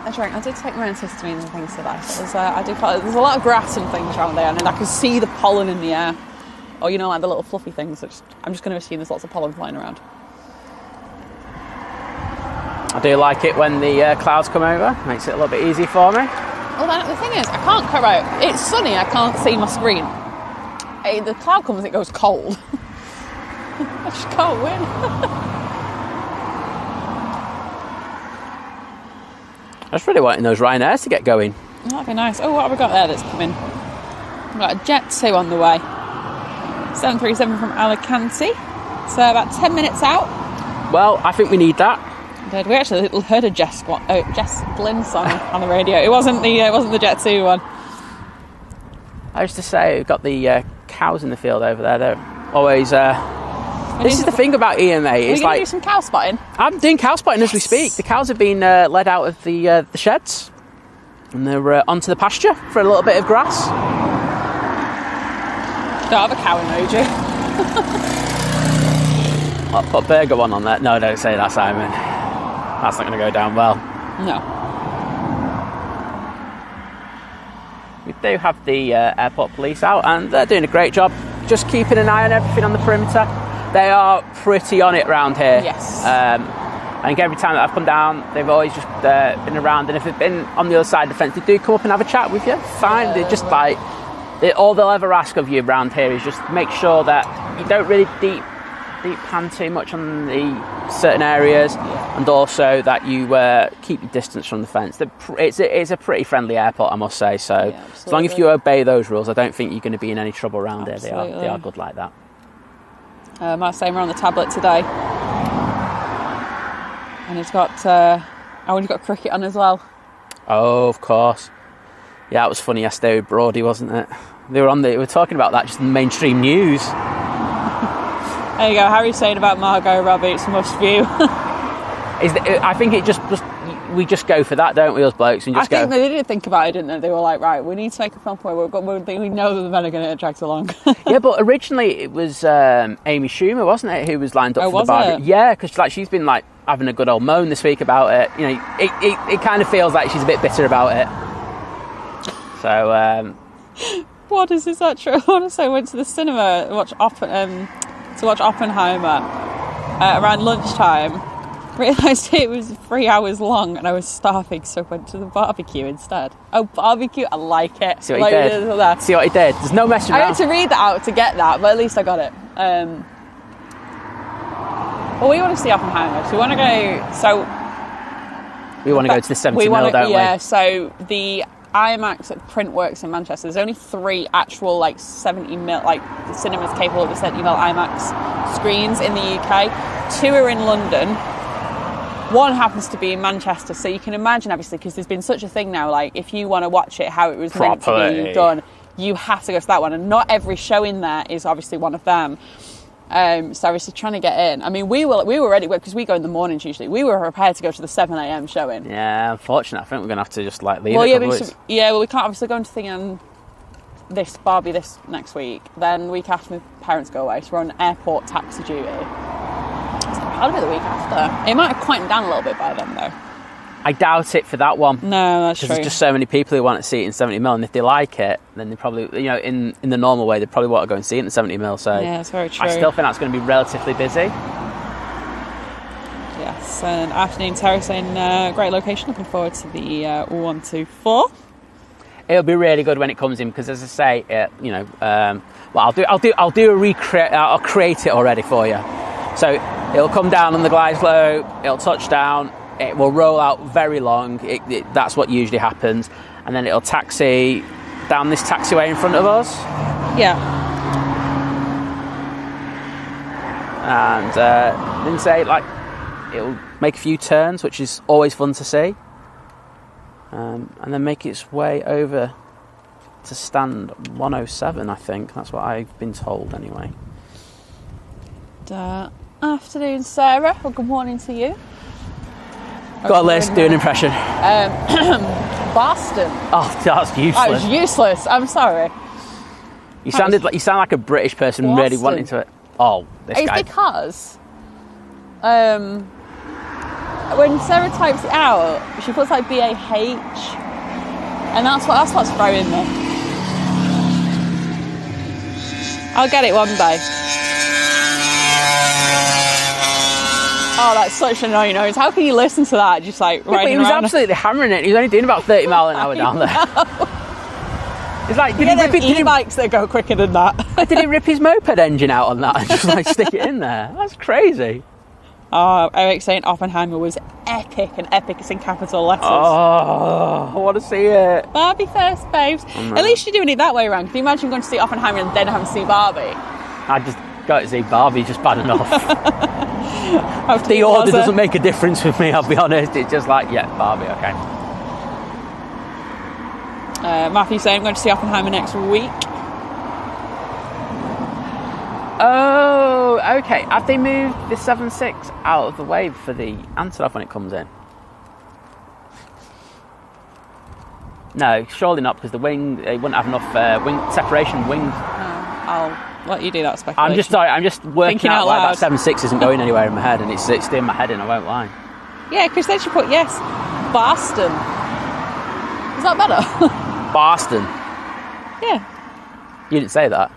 B: a drink. I did take my antihistamines and things today. There's a lot of grass and things around there, and I can see the pollen in the air. Or, like the little fluffy things. I'm just going to assume there's lots of pollen flying around.
A: I do like it when the clouds come over. Makes it a little bit easy for me.
B: Well, the thing is, I can't cut out. It's sunny, I can't see my screen. The cloud comes, it goes cold. I just can't win.
A: I was really wanting those Ryanair to get going.
B: Oh, that'd be nice. Oh, what have we got there that's coming? We've got a Jet 2 on the way. 737 from Alicante. So about 10 minutes out.
A: Well, I think we need that.
B: We actually heard a Jess Glynn song on the radio. It wasn't the Jet 2 one.
A: I used to say we've got the cows in the field over there. They're always This is the thing about EMA.
B: Are you
A: It's
B: going to
A: like
B: do some cow spotting?
A: I'm doing cow spotting as we speak. The cows have been led out of the sheds, and they're onto the pasture for a little bit of grass.
B: Don't have a cow emoji.
A: I'll put burger one on there. No, don't say that, Simon. That's not going to go down well.
B: No.
A: We do have the airport police out, and they're doing a great job just keeping an eye on everything on the perimeter. They are pretty on it around here.
B: Yes.
A: I think every time that I've come down, they've always just been around, and if they've been on the other side of the fence, they do come up and have a chat with you. Fine. They're just like, all they'll ever ask of you around here is just make sure that you don't really deep pan too much on the certain areas, and also that you keep your distance from the fence. It's a pretty friendly airport, I must say. So as long as you obey those rules, I don't think you're going to be in any trouble around here. They are good like that.
B: Matt's saying we're on the tablet today, and he's got he's got cricket on as well.
A: Oh, of course. Yeah, it was funny yesterday with Brody, wasn't it? They were talking about that just in the mainstream news.
B: There you go. Harry's saying about Margot Robbie, it's must view.
A: I think we just go for that, don't we, us blokes? And just
B: I think they did think about it, didn't they? They were like, right, we need to make a film where we know that the men are going to get dragged along.
A: Yeah, but originally it was Amy Schumer, wasn't it, who was lined up for the Barbie? Yeah, because she's been having a good old moan this week about it. You know, it kind of feels like she's a bit bitter about it. So,
B: what is this actually? I want to say I went to the cinema to watch Oppenheimer around lunchtime. Realised it was 3 hours long and I was starving, so I went to the barbecue instead. Oh, barbecue, I like it.
A: See what he did? See what he did? There's no messing around.
B: I had to read that out to get that, but at least I got it. Well, we want to see Oppenheimer, so we want to go... So
A: we want to go to the 70mm, don't we?
B: Yeah, so the IMAX at Printworks in Manchester, there's only 3 actual 70mm, cinemas capable of the 70mm IMAX screens in the UK. 2 are in London. 1 happens to be in Manchester, so you can imagine, obviously, because there's been such a thing now, if you want to watch it how it was meant to be done, you have to go to that one, and not every show in there is obviously one of them. So obviously trying to get in. I mean, we were ready, because we go in the mornings usually. We were prepared to go to the 7am showing.
A: Yeah, unfortunately, I think we're going to have to just leave
B: well,
A: it.
B: Well, we can't obviously go into thinking this Barbie this next week. Then week after my parents go away, so we're on airport taxi duty. That'll be the week after. It might have quieted down a little bit by then, though.
A: I doubt it for that one.
B: No, that's true.
A: Because there's just so many people who want to see it in 70mm, and if they like it, then they probably, in the normal way, they probably want to go and see it in 70mm. So
B: yeah, that's very true.
A: I still think that's going to be relatively busy.
B: Yes, and afternoon Terry saying great location. Looking forward to the 124.
A: It'll be really good when it comes in, because as I say, I'll create it already for you. So it'll come down on the glide slope, it'll touch down, it will roll out very long, that's what usually happens, and then it'll taxi down this taxiway in front of us.
B: Yeah.
A: And then say, it'll make a few turns, which is always fun to see, and then make its way over to stand 107, I think. That's what I've been told anyway.
B: Afternoon, Sarah. Well, good morning to you.
A: Got a list, do an impression.
B: Boston.
A: Oh, that's useless.
B: That was useless. I'm sorry.
A: You sound like a British person
B: Boston.
A: really wanting to. Oh, this guy.
B: It's because when Sarah types it out, she puts BAH, and that's what's throwing me. I'll get it one day. Oh, that's such an annoying noise. How can you listen to that? Just riding around.
A: He was absolutely hammering it. He was only doing about 30 mile an hour down there. It's like, did he rip it?
B: E-bikes that go quicker than that.
A: Did he rip his moped engine out on that and just stick it in there? That's crazy.
B: Eric saying Oppenheimer was epic, and epic is in capital letters.
A: Oh, I want to see it.
B: Barbie first, babes. At least you're doing it that way around. Can you imagine going to see Oppenheimer and then having to see Barbie?
A: I just got to see Barbie, just bad enough. The order doesn't make a difference with me, I'll be honest. It's just Barbie, okay.
B: Matthew saying I'm going to see Oppenheimer next week.
A: Oh, okay. Have they moved the 767 out of the way for the Antonov when it comes in? No, surely not, because the wing, they wouldn't have enough wing separation wings.
B: I'll let you do that speculation.
A: I'm just working
B: Thinking
A: out
B: out
A: why
B: loud.
A: that 76 isn't going anywhere in my head, and it's doing my head in, I won't lie.
B: Yeah, because they should put, yes, Boston. Is that better?
A: Boston.
B: Yeah.
A: You didn't say that.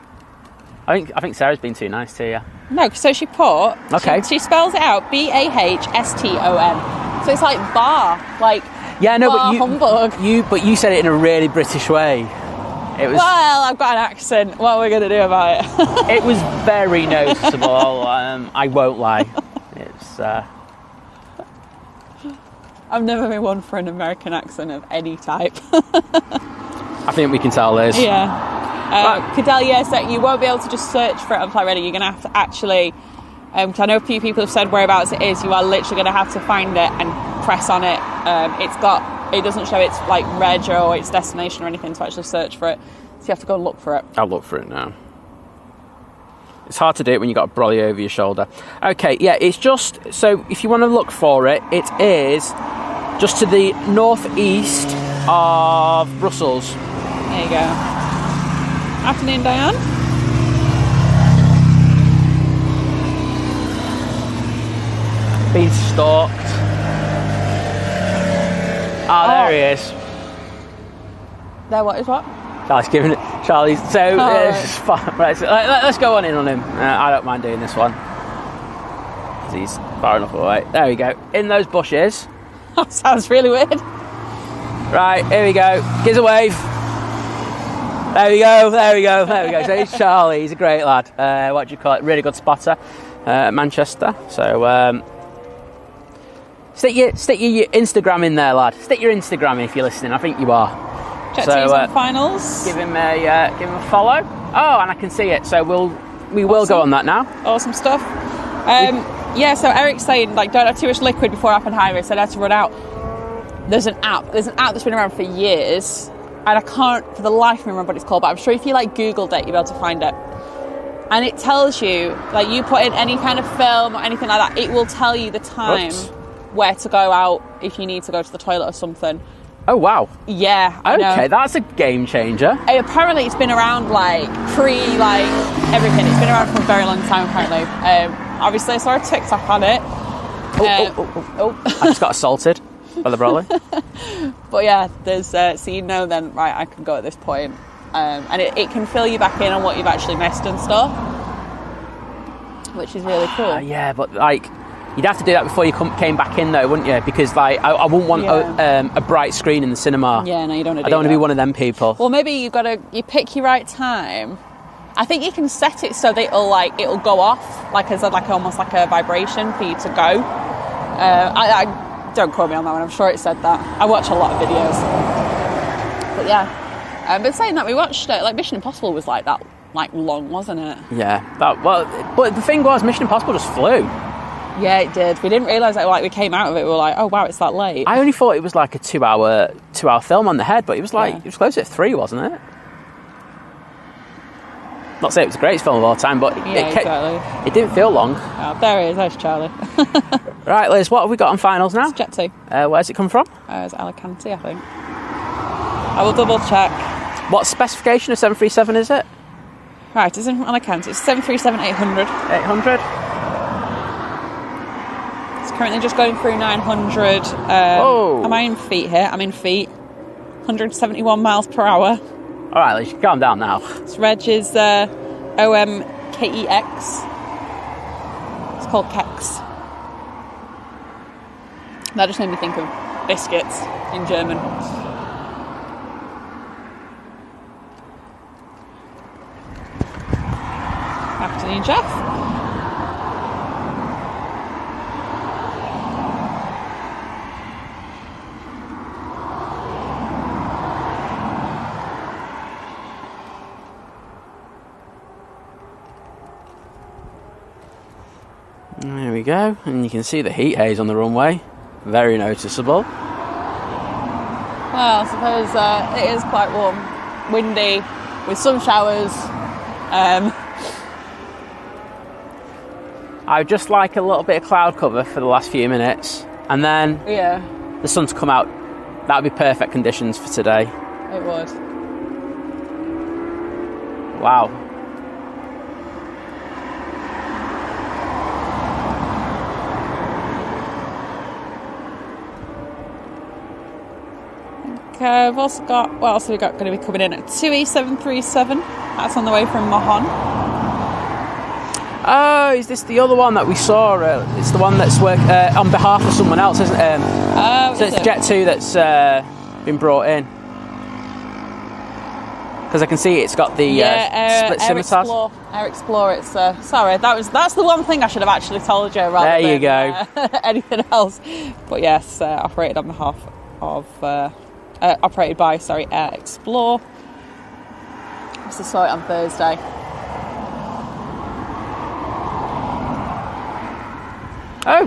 A: I think Sarah's been too nice to you.
B: No, so she put...
A: Okay.
B: She spells it out, Bahston. So it's like bar, like...
A: Yeah, no,
B: bar humbug.
A: but you said it in a really British way. It was.
B: Well, I've got an accent. What are we going to do about it?
A: It was very noticeable. I won't lie. It's.
B: I've never been one for an American accent of any type.
A: I think we can tell Liz.
B: Yeah. Cadell, yes, that you won't be able to just search for it on Flight Ready. You're going to have to actually, because I know a few people have said whereabouts it is. You are literally going to have to find it and press on it. It doesn't show its like reg or its destination or anything to actually search for it. So you have to go and look for it.
A: I'll look for it now. It's hard to do it when you've got a brolly over your shoulder. Okay, yeah, it's just, so if you want to look for it, it is just to the northeast of Brussels.
B: There you go. Afternoon, Diane.
A: Being stalked. Oh, there he is.
B: There, what is what?
A: Charlie's giving it. Charlie's. So, it's fine. Right, so let's go on in on him. I don't mind doing this one. 'Cause he's far enough away. There we go. In those bushes.
B: That sounds really weird.
A: Right, here we go. Gives a wave. There we go. So he's Charlie. He's a great lad. What do you call it? Really good spotter at Manchester. So, stick your Instagram in there, lad. Stick your Instagram in if you're listening. I think you are.
B: Check to use on finals.
A: Give him a follow. Oh, and I can see it. So we will go on that now.
B: Awesome stuff. Yeah, so Eric's saying like don't have too much liquid before Oppenheimer, so that's to run out. There's an app that's been around for years, and I can't for the life of me remember what it's called, but I'm sure if you like Googled it, you'll be able to find it. And it tells you, like you put in any kind of film or anything like that, it will tell you the time where to go out if you need to go to the toilet or something.
A: Oh wow.
B: Yeah.
A: Okay, that's a game changer.
B: Apparently it's been around like everything. It's been around for a very long time apparently. Obviously I saw a TikTok on it. I
A: just got assaulted by the brolly.
B: But yeah, there's so you know then right I can go at this point. And it can fill you back in on what you've actually missed and stuff. Which is really cool.
A: Yeah, but like you'd have to do that before you came back in though, wouldn't you? Because like I wouldn't want a bright screen in the cinema.
B: Yeah, no, you don't want to do that.
A: I don't want to be one of them people.
B: Well, maybe you pick your right time. I think you can set it so that it'll go off as almost like a vibration for you to go. I don't quote me on that one. I'm sure it said that. I watch a lot of videos. But yeah, but saying that we watched Mission Impossible was like that long, wasn't it?
A: Yeah. But the thing was, Mission Impossible just flew.
B: Yeah, it did. We didn't realise that we came out of it. We were like, oh wow, it's that late.
A: I only thought it was like a 2 hour film on the head, but it was it was close to 3, wasn't it? Not saying it was the greatest film of all time, but it didn't feel long.
B: Oh, there it is. There's Charlie.
A: Right, Liz, what have we got on finals now?
B: It's Jet 2.
A: Where's it come from?
B: It's Alicante, I think. I will double check.
A: What specification of 737 is it?
B: Right, it's in Alicante. It's 737-800.
A: 800?
B: It's currently just going through 900. Am I in feet here? I'm in feet. 171 miles per hour.
A: All right, Liz, calm down now.
B: Its reg is OMKEX. It's called Kex. That just made me think of biscuits in German. Afternoon, Jeff.
A: There we go, and you can see the heat haze on the runway. Very noticeable.
B: Well, I suppose it is quite warm, windy, with some showers.
A: I'd just like a little bit of cloud cover for the last few minutes, and then the sun to come out. That would be perfect conditions for today.
B: It would.
A: Wow.
B: Okay, I've also got, what else have we got going to be coming in at 2E737. That's on the way from Mahon.
A: Oh, is this the other one that we saw? It's the one that's on behalf of someone else, isn't it? So it's Jet 2 that's been brought in. Because I can see it's got the split scimitars.
B: Air Explorer. It's sorry, that's the one thing I should have actually told you rather
A: there you
B: than
A: go.
B: anything else. But yes, operated on behalf of operated by Air Explore. I saw it on Thursday.
A: Oh,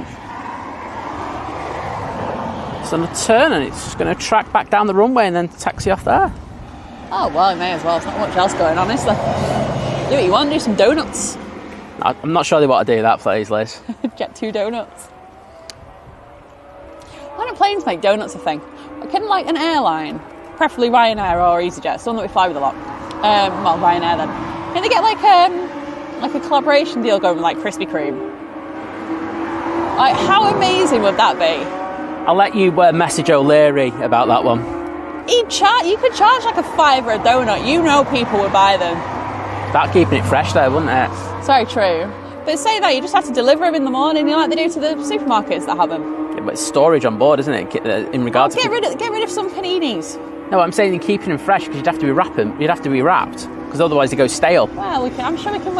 A: it's on a turn and it's just going to track back down the runway and then taxi off there.
B: Oh, well, it may as well. There's not much else going on, is there? Do what you want, do some donuts.
A: I'm not sure they want to do that, please, Liz.
B: Jet 2 donuts. Why don't planes make donuts a thing? Can like an airline, preferably Ryanair or EasyJet, it's the one that we fly with a lot. Well, Ryanair then. Can they get like a collaboration deal going with like Krispy Kreme? Like, how amazing would that be?
A: I'll let you message O'Leary about that one.
B: You could charge like a £5 a donut. You know people would buy them.
A: That'd keeping it fresh though, wouldn't it?
B: It's very true. But say that, you just have to deliver them in the morning, like they do to the supermarkets that have them.
A: Yeah, but it's storage on board, isn't it? In regards
B: to... Get rid of some paninis.
A: No, I'm saying keeping them fresh because you'd have to be wrapped. You'd have to be wrapped because otherwise they go stale.
B: Well, I'm sure we can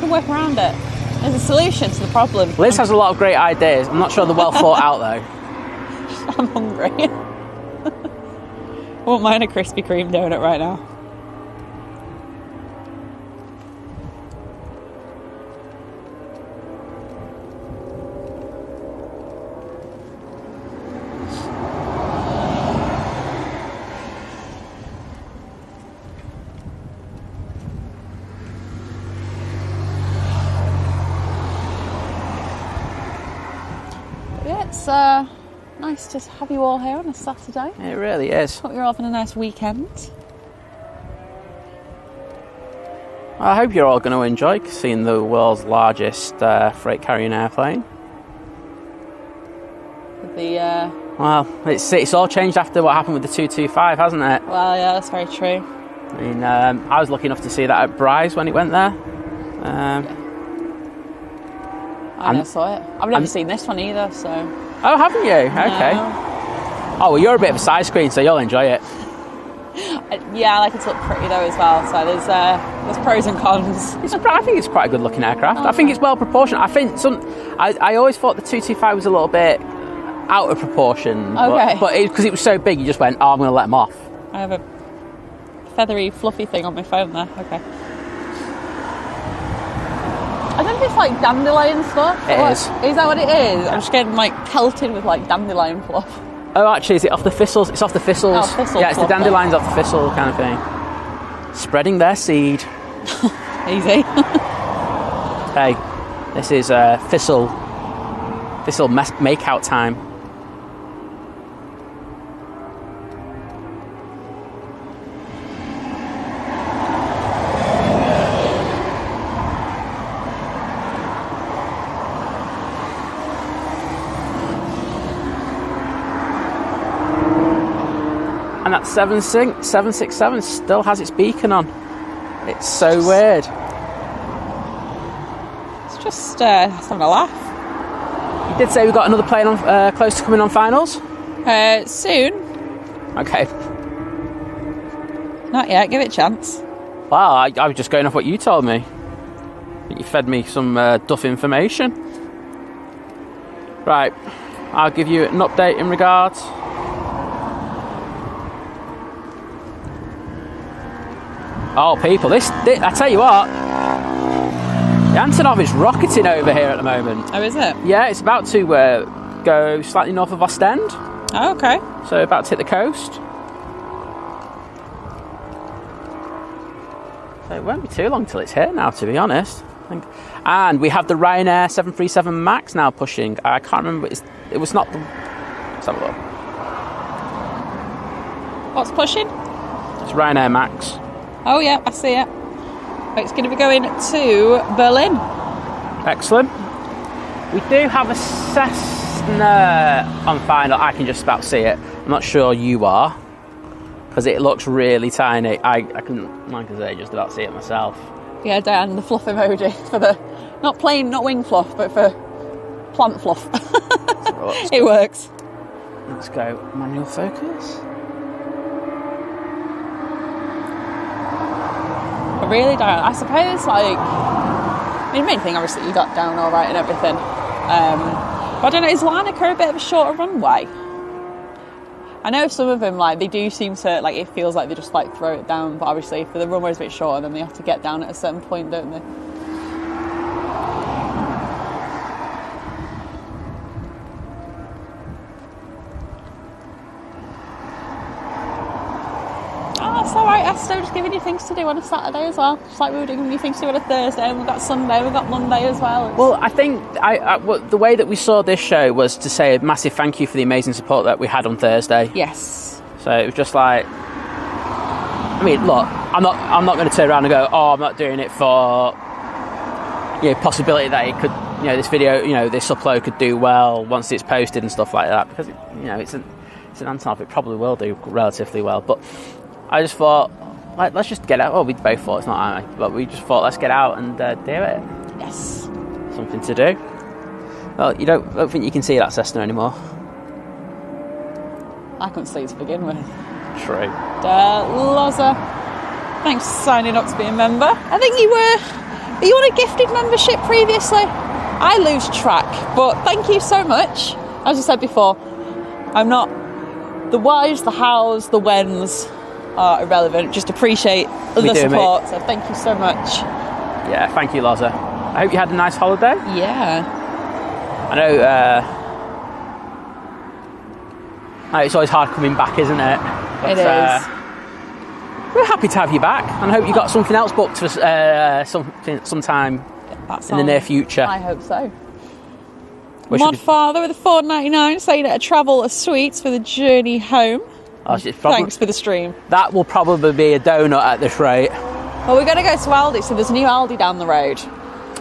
B: work around it. There's a solution to the problem.
A: Liz has a lot of great ideas. I'm not sure they're well thought out though.
B: I'm hungry. I won't mind a Krispy Kreme donut right now. It's nice to have you all here on a Saturday.
A: It really is.
B: Hope you're all having a nice weekend.
A: I hope you're all going to enjoy seeing the world's largest freight carrying airplane. Well, it's all changed after what happened with the 225, hasn't it?
B: Well, yeah, that's very true.
A: I mean, I was lucky enough to see that at Bryce when it went there.
B: I never saw it. I've never seen this one either, so...
A: Oh, haven't you? Okay.
B: No.
A: Oh, well, you're a bit of a side screen, so you'll enjoy it.
B: Yeah, I like it to look pretty though as well, so there's pros and cons.
A: I think it's quite a good looking aircraft. Okay. I think it's well proportioned. I think I always thought the 225 was a little bit out of proportion.
B: Okay.
A: But because it was so big, you just went, oh, I'm going to let them off.
B: I have a feathery, fluffy thing on my phone there. Okay. I don't know if it's like dandelion stuff.
A: It is.
B: Is that what it is? I'm just getting like pelted with like dandelion fluff.
A: Oh, actually, is it off the thistles? It's off the thistles.
B: Oh, thistle
A: yeah, it's the dandelions off the thistle kind of thing. Spreading their seed.
B: Easy.
A: Hey, this is thistle make-out time. And that 767 still has its beacon on. It's so weird.
B: It's just having a laugh.
A: You did say we got another plane on close to coming on finals?
B: Soon.
A: Okay.
B: Not yet, give it a chance.
A: Wow, I was just going off what you told me. You fed me some duff information. Right, I'll give you an update in regards. Oh, people, this I tell you what, the Antonov is rocketing over here at the moment.
B: Oh, is it?
A: Yeah, it's about to go slightly north of Ostend.
B: Oh, okay.
A: So about to hit the coast. So it won't be too long till it's here now, to be honest. think. And we have the Ryanair 737 MAX now pushing. I can't remember. It was not the. Let's have a look.
B: What's pushing?
A: It's Ryanair MAX.
B: Oh yeah, I see it. It's going to be going to Berlin.
A: Excellent. We do have a Cessna on final. I can just about see it. I'm not sure you are, because it looks really tiny. I can, like I say, just about see it myself.
B: Yeah, Diane, the fluff emoji for the not wing fluff, but for plant fluff. It works.
A: Let's go manual focus.
B: Really, Diane, I suppose, like, I mean, the main thing, obviously, you got down all right and everything. But I don't know, is Ryanair a bit of a shorter runway? I know some of them, like, they do seem to, like, it feels like they just, like, throw it down, but obviously if the runway's a bit shorter, then they have to get down at a certain point, don't they? Oh, it's alright, Esther, just giving you things to do on a Saturday as well. Just like we were giving you things to do on a Thursday, and we've got Sunday, we've got Monday as well.
A: Well, I think the way that we saw this show was to say a massive thank you for the amazing support that we had on Thursday.
B: Yes.
A: So it was just like, I mean, look, I'm not going to turn around and go, oh, I'm not doing it for, possibility that it could, this video, this upload could do well once it's posted and stuff like that, because it's an Antonov, it probably will do relatively well. But I just thought, like, let's just get out. Well, we both thought it's not, but we just thought let's get out and do it.
B: Yes.
A: Something to do. Well, you don't think you can see that Cessna anymore.
B: I couldn't see to begin with.
A: True.
B: Loza, thanks for signing up to be a member. I think you were on a gifted membership previously? I lose track, but thank you so much. As I said before, I'm not the whys, the hows, the whens are irrelevant. Just appreciate the support. So thank you so much.
A: Yeah, thank you, Loza. I hope you had a nice holiday.
B: Yeah.
A: I know it's always hard coming back, isn't it? But,
B: it is.
A: We're happy to have you back, and I hope you got something else booked for sometime in the near future.
B: I hope so. Mod Father with a $4.99 saying that a travel of sweets for the journey home. Thanks for the stream.
A: That will probably be a donut at this rate.
B: Well, we're going to go to Aldi, so there's a new Aldi down the road.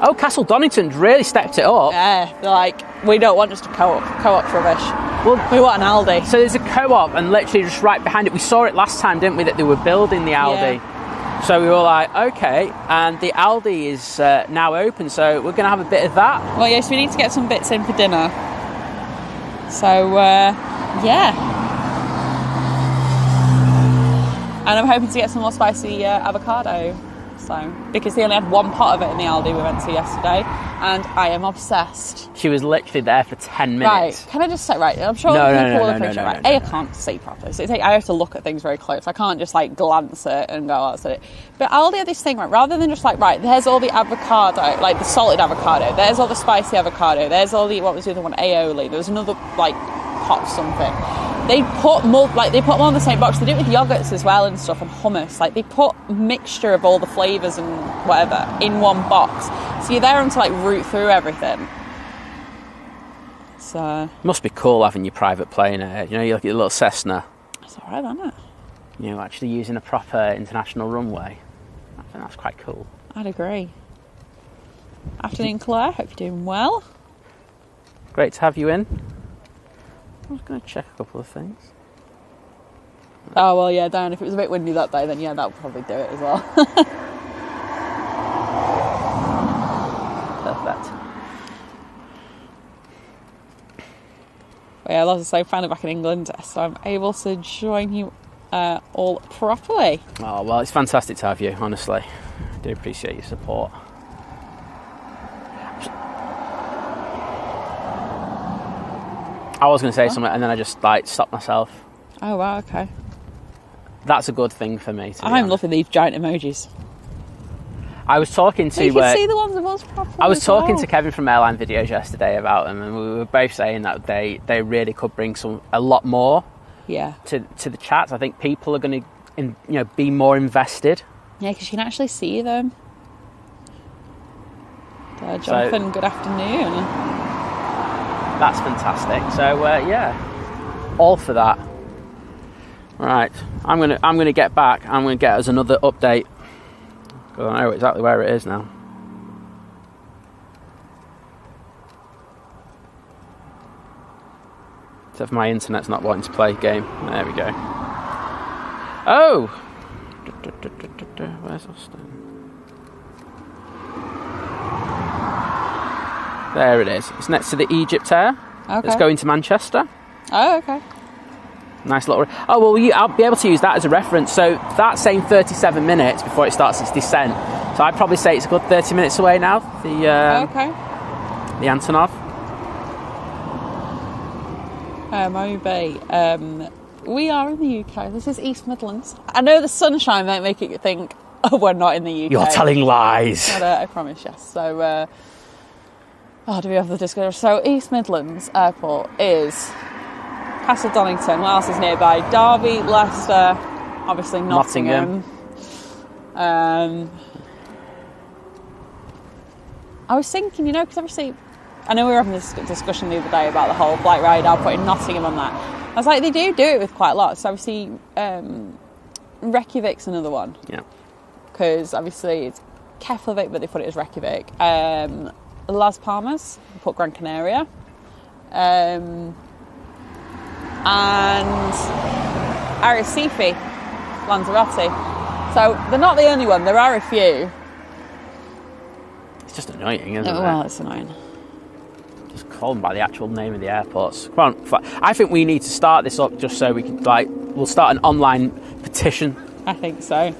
A: Oh, Castle Donington's really stepped it up.
B: Yeah, they're like, we don't want just a co-op rubbish. Well, we want an Aldi.
A: So there's a co-op, and literally just right behind it, we saw it last time, didn't we, that they were building the Aldi. Yeah. So we were like, okay, and the Aldi is now open, so we're going to have a bit of that.
B: Well, yes, we need to get some bits in for dinner. So, yeah. And I'm hoping to get some more spicy avocado. So, because they only had one pot of it in the Aldi we went to yesterday, and I am obsessed.
A: She was literally there for 10 minutes.
B: Right, can I just say, right, I'm sure people will appreciate it. I can't see properly, so I have to look at things very close. I can't just, like, glance at it and go, oh, that's it. But Aldi had this thing, right, rather than just, like, right, there's all the avocado, like, the salted avocado, there's all the spicy avocado, there's all the, what was the other one, aioli, there was another, like, pot something. They put more in the same box. They do it with yogurts as well and stuff, and hummus. Like, they put a mixture of all the flavours and whatever in one box. So you're there to, like, root through everything. So
A: must be cool having your private plane here. You look at your little Cessna.
B: It's alright, isn't it?
A: Actually using a proper international runway. I think that's quite cool.
B: I'd agree. Afternoon, Claire. Hope you're doing well.
A: Great to have you in. I was going to check a couple of things.
B: Oh, well, yeah, Dan, if it was a bit windy that day, then yeah, that would probably do it as well.
A: Perfect.
B: But yeah, as I say, finally back in England, so I'm able to join you all properly.
A: Oh, well, it's fantastic to have you, honestly. I do appreciate your support. I was going to say something, and then I just, stopped myself.
B: Oh, wow, okay.
A: That's a good thing for me.
B: I'm loving these giant emojis.
A: I was talking to...
B: You can see the ones of us properly.
A: I was talking to Kevin from Airline Videos yesterday about them, and we were both saying that they really could bring a lot more to the chats. I think people are going to be more invested.
B: Yeah, because you can actually see them. Jonathan, good afternoon.
A: That's fantastic. So yeah, all for that. Right, I'm gonna get back. I'm gonna get us another update. Because I know exactly where it is now. Except for my internet's not wanting to play a game. There we go. Oh! Where's Austin? There it is. It's next to the Egypt Air.
B: Okay.
A: It's going to Manchester.
B: Oh, okay.
A: Nice little... Oh, well, I'll be able to use that as a reference. So that's saying 37 minutes before it starts its descent. So I'd probably say it's a good 30 minutes away now,
B: Okay.
A: the Antonov.
B: Moby. We are in the UK. This is East Midlands. I know the sunshine might make it think, oh, we're not in the UK.
A: You're telling lies.
B: But, I promise, yes. So, do we have the disclosure? So, East Midlands Airport is Castle Donington. What else is nearby? Derby, Leicester, obviously Nottingham. I was thinking, because obviously, I know we were having this discussion the other day about the whole flight radar putting Nottingham on that. I was like, they do it with quite a lot. So obviously, Reykjavik's another one.
A: Yeah.
B: Because obviously it's Keflavik, but they put it as Reykjavik. Las Palmas, they put Gran Canaria. And Arrecife, Lanzarote. So they're not the only one. There are a few.
A: It's just annoying, isn't it?
B: Well, it's annoying.
A: Just call them by the actual name of the airports. Come on, I think we need to start this up just so we can, we'll start an online petition.
B: I think so.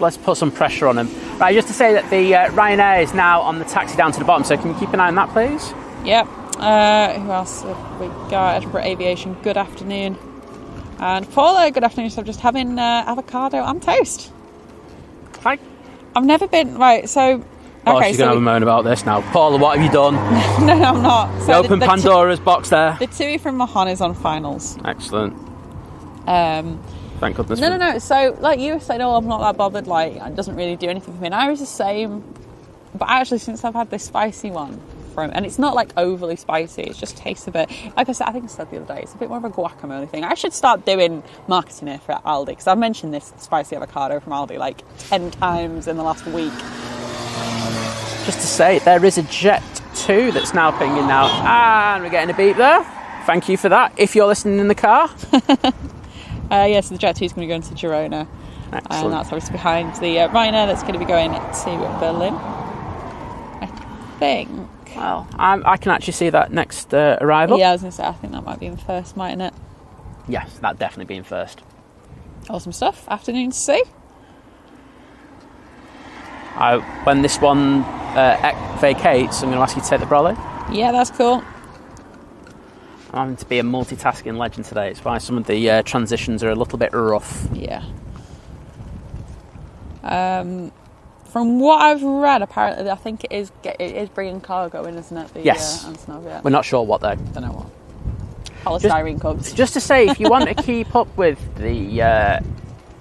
A: Let's put some pressure on them. Right, just to say that the Ryanair is now on the taxi down to the bottom, so can you keep an eye on that, please?
B: Yep. Who else have we got? Edinburgh Aviation, good afternoon. And Paula, good afternoon. So I'm just having avocado and toast.
A: Hi.
B: I've never been... Right, so...
A: Okay, she's going to have a moan about this now. Paula, what have you done?
B: No, I'm not. So
A: open Pandora's box there.
B: The TUI from Mahon is on finals.
A: Excellent. Thank goodness.
B: No. So, like you were saying, I'm not that bothered. Like, it doesn't really do anything for me. And I was the same. But actually, since I've had this spicy one, and it's not like overly spicy, it just tastes a bit... Like I said, I think I said the other day, it's a bit more of a guacamole thing. I should start doing marketing here for Aldi, because I've mentioned this spicy avocado from Aldi like 10 times in the last week.
A: Just to say, there is a Jet 2 that's now pinging now. And we're getting a beep there. Thank you for that, if you're listening in the car.
B: Yes, the Jet 2 is going to go into Girona.
A: Excellent.
B: And that's obviously behind the Ryanair that's going to be going to Berlin, I think.
A: Well, I can actually see that next arrival.
B: Yeah, I was going to say, I think that might be in first, mightn't it?
A: Yes, that definitely be in first.
B: Awesome stuff. Afternoon to see.
A: When this one vacates, I'm going to ask you to take the brolly.
B: Yeah, that's cool.
A: I'm having to be a multitasking legend today. It's why some of the transitions are a little bit rough.
B: Yeah. From what I've read, apparently, I think it is bringing cargo in, isn't it?
A: Yes.
B: Antonov, yeah.
A: We're not sure what though.
B: Don't know what. Polystyrene cups.
A: Just to say, if you want to keep up with the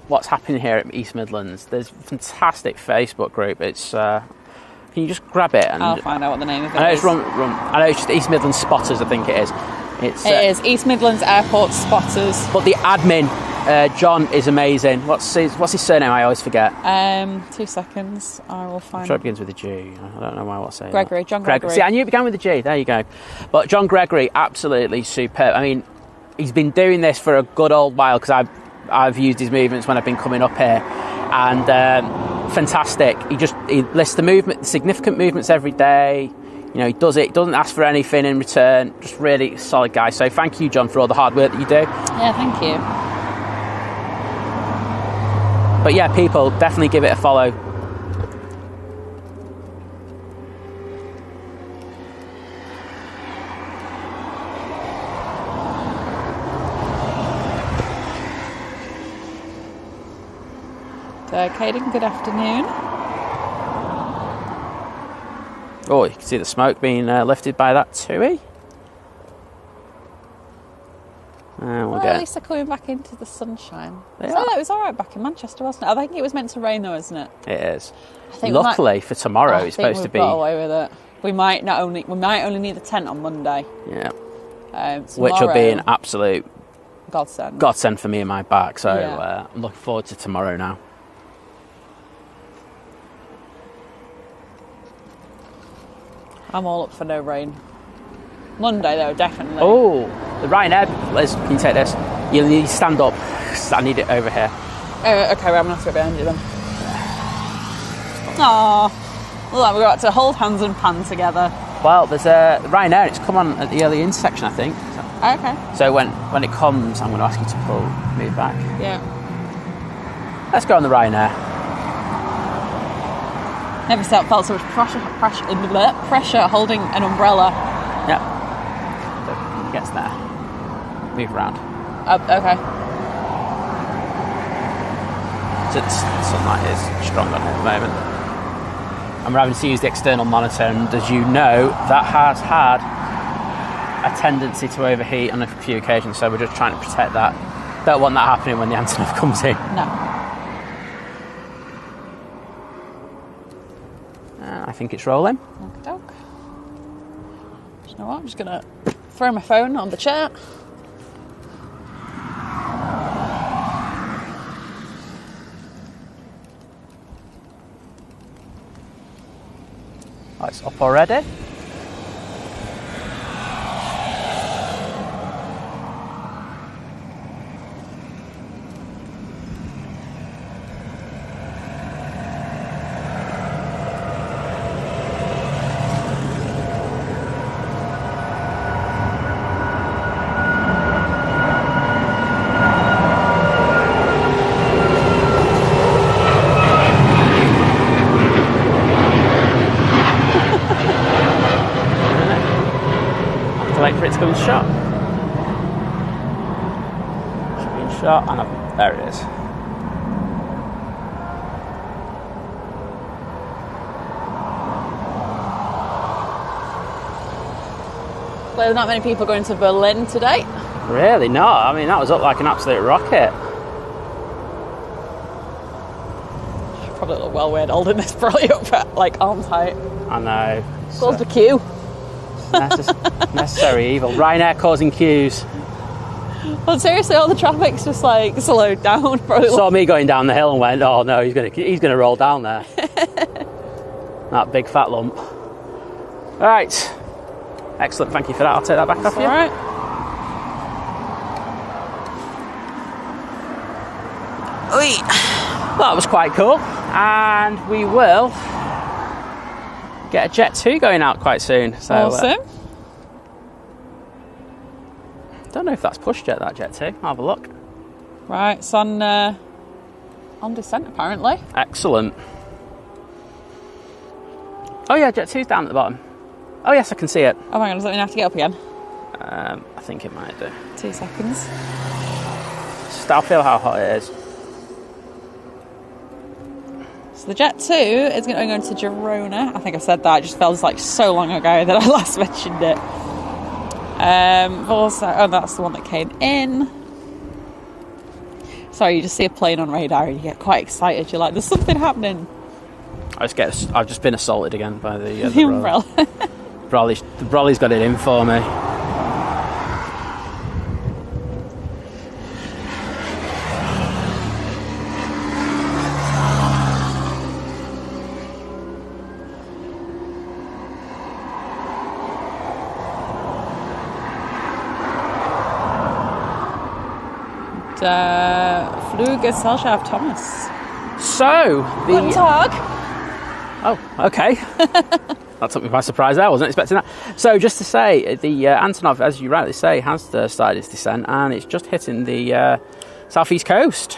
A: what's happening here at East Midlands, there's a fantastic Facebook group. It's can you just grab it? And
B: I'll find out what the name of it is.
A: I know it's I know it's just East Midlands Spotters, I think it is. It
B: is East Midlands Airport Spotters.
A: But the admin, John, is amazing. What's his surname? I always forget.
B: 2 seconds. I will find.
A: I'm sure it begins with a G. I don't know why I say
B: Gregory.
A: That.
B: John Gregory.
A: See, I knew it began with a G. There you go. But John Gregory, absolutely superb. I mean, he's been doing this for a good old while because I've used his movements when I've been coming up here, and fantastic. He lists the significant movements every day. He does it. Doesn't ask for anything in return. Just really solid guy. So thank you, John, for all the hard work that you do.
B: Yeah, thank you.
A: But yeah, people, definitely give it a follow.
B: Caden, good afternoon.
A: Oh, you can see the smoke being lifted by that TUI.
B: At least they're coming back into the sunshine. It was all right back in Manchester, wasn't it? I think it was meant to rain though, isn't it?
A: It is. Luckily for tomorrow, it's supposed to be.
B: Got away with it. We might only need the tent on Monday.
A: Yeah.
B: Tomorrow,
A: which will be an absolute
B: godsend
A: for me and my back. So I'm looking forward to tomorrow now.
B: I'm all up for no rain. Monday though, definitely.
A: Oh, the Ryanair. Liz, can you take this? You need to stand up. I need it over here.
B: Okay, well, I'm going to have to go behind you then. Aww. Look like we're about to hold hands and pan together.
A: Well, there's a Ryanair. It's come on at the early intersection, I think.
B: Okay.
A: So when it comes, I'm going to ask you to move back.
B: Yeah.
A: Let's go on the Ryanair.
B: Never felt so much pressure holding an umbrella.
A: Yeah. So it gets there. Move around.
B: Okay.
A: The sunlight is strong on it at the moment. And we're having to use the external monitor, and as you know, that has had a tendency to overheat on a few occasions, so we're just trying to protect that. Don't want that happening when the Antonov comes in.
B: No.
A: I think it's rolling.
B: Okey-doke. You know what? I'm just going to throw my phone on the chair.
A: Oh, it's up already. Wait for it to come in shot. Should be in shot, and there it is.
B: There's not many people going to Berlin today.
A: Really? No. I mean, that was up like an absolute rocket.
B: Probably look well weird holding this probably up at like arm's height.
A: I know.
B: Close the queue.
A: Necessary evil. Ryanair causing queues.
B: Well, seriously, all the traffic's just like slowed down.
A: Saw me going down the hill and went, "Oh no, he's gonna roll down there." That big fat lump. All right, excellent. Thank you for that. I'll take that back off you.
B: All right. Oi.
A: Well, that was quite cool, and we will get a Jet 2 going out quite soon. So,
B: awesome.
A: Don't know if that's push jet, that Jet 2. I'll have a look.
B: Right, it's on descent apparently.
A: Excellent. Oh yeah, Jet 2's down at the bottom. Oh yes, I can see it.
B: Oh my god, does that mean I have to get up again?
A: I think it might do.
B: 2 seconds.
A: I'll feel how hot it is.
B: So the Jet 2 is going to go into Girona. I think I said that. It just feels like so long ago that I last mentioned it. Also, that's the one that came in. Sorry, you just see a plane on radar and you get quite excited. You're like, there's something happening.
A: I've just been assaulted again by the
B: umbrella.
A: The Brolly's got it in for me.
B: Fluggesellschaft Thomas.
A: So,
B: Guten Tag.
A: Oh, okay. That took me by surprise there. I wasn't expecting that. So, just to say, the Antonov, as you rightly say, has started its descent, and it's just hitting the southeast coast.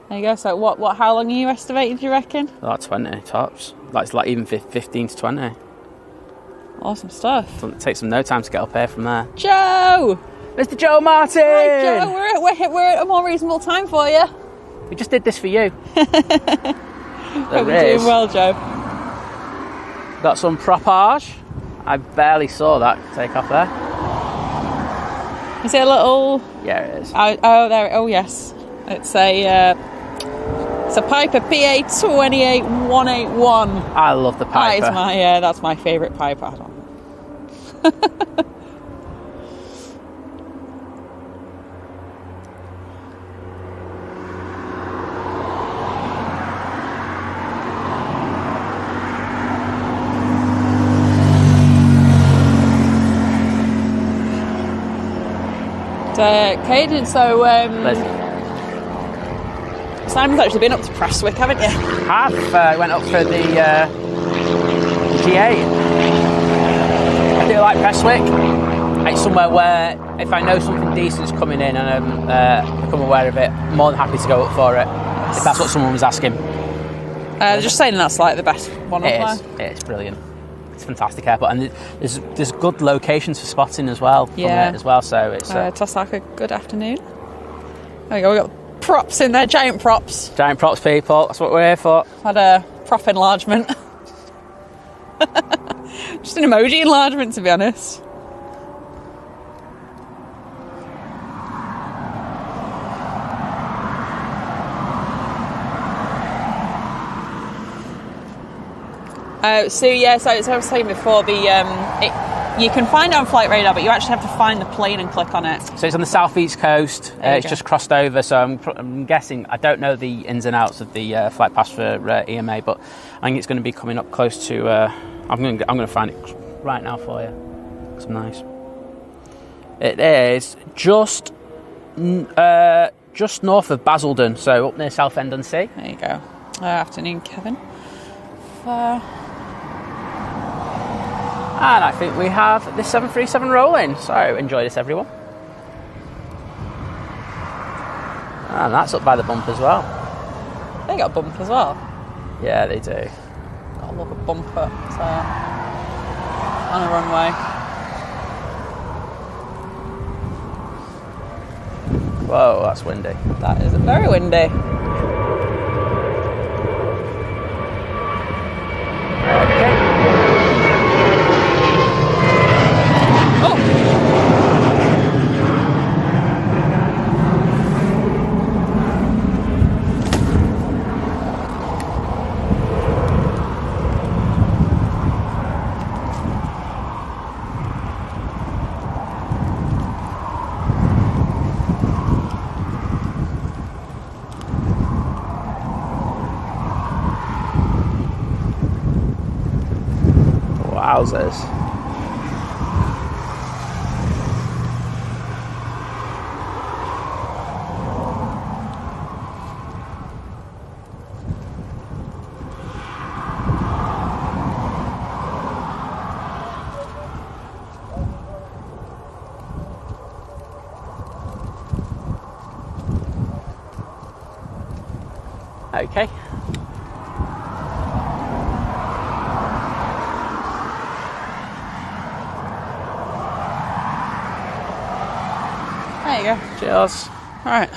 B: There you go. So, how long are you estimating, do you reckon?
A: Like 20 tops. Like even 15 to 20.
B: Awesome stuff.
A: It takes them no time to get up here from there.
B: Joe!
A: Mr. Joe Martin!
B: Hi, Joe. We're at a more reasonable time for you.
A: We just did this for you.
B: Hope you're doing well, Joe.
A: Got some propage. I barely saw that take off there.
B: Is it a little?
A: Yeah, it is.
B: Oh, there. Oh, yes. It's a Piper PA 28181.
A: I love the Piper.
B: That's my favourite Piper. I don't know. Caden, so Simon's actually been up to Prestwick, haven't you?
A: Went up for the G8. I do like Prestwick. It's somewhere where if I know something decent's coming in and I'm become aware of it, I'm more than happy to go up for it. If that's what someone was asking.
B: Just saying that's like the best one up there.
A: It's brilliant. It's a fantastic airport, and there's good locations for spotting as well.
B: Yeah.
A: As well. So it's
B: Tosaka, good afternoon. There we go. We got props in there, giant props.
A: Giant props, people. That's what we're here for.
B: Had a prop enlargement. Just an emoji enlargement, to be honest. So as I was saying before, you can find it on Flight Radar, but you actually have to find the plane and click on it.
A: So it's on the southeast coast. It's just crossed over. So I'm guessing, I don't know the ins and outs of the flight pass for EMA, but I think it's going to be coming up close to. I'm going to find it right now for you. It's nice. It is just north of Basildon, so up near Southend-on-Sea.
B: There you go. Afternoon, Kevin.
A: And I think we have the 737 rolling. So enjoy this, everyone. And that's up by the bump as well.
B: They got a bump as well.
A: Yeah, they do.
B: Got a look at bumper on a runway.
A: Whoa, that's windy.
B: That is very windy.
A: Wowzers. Okay.
B: There you go.
A: Cheers.
B: Alright.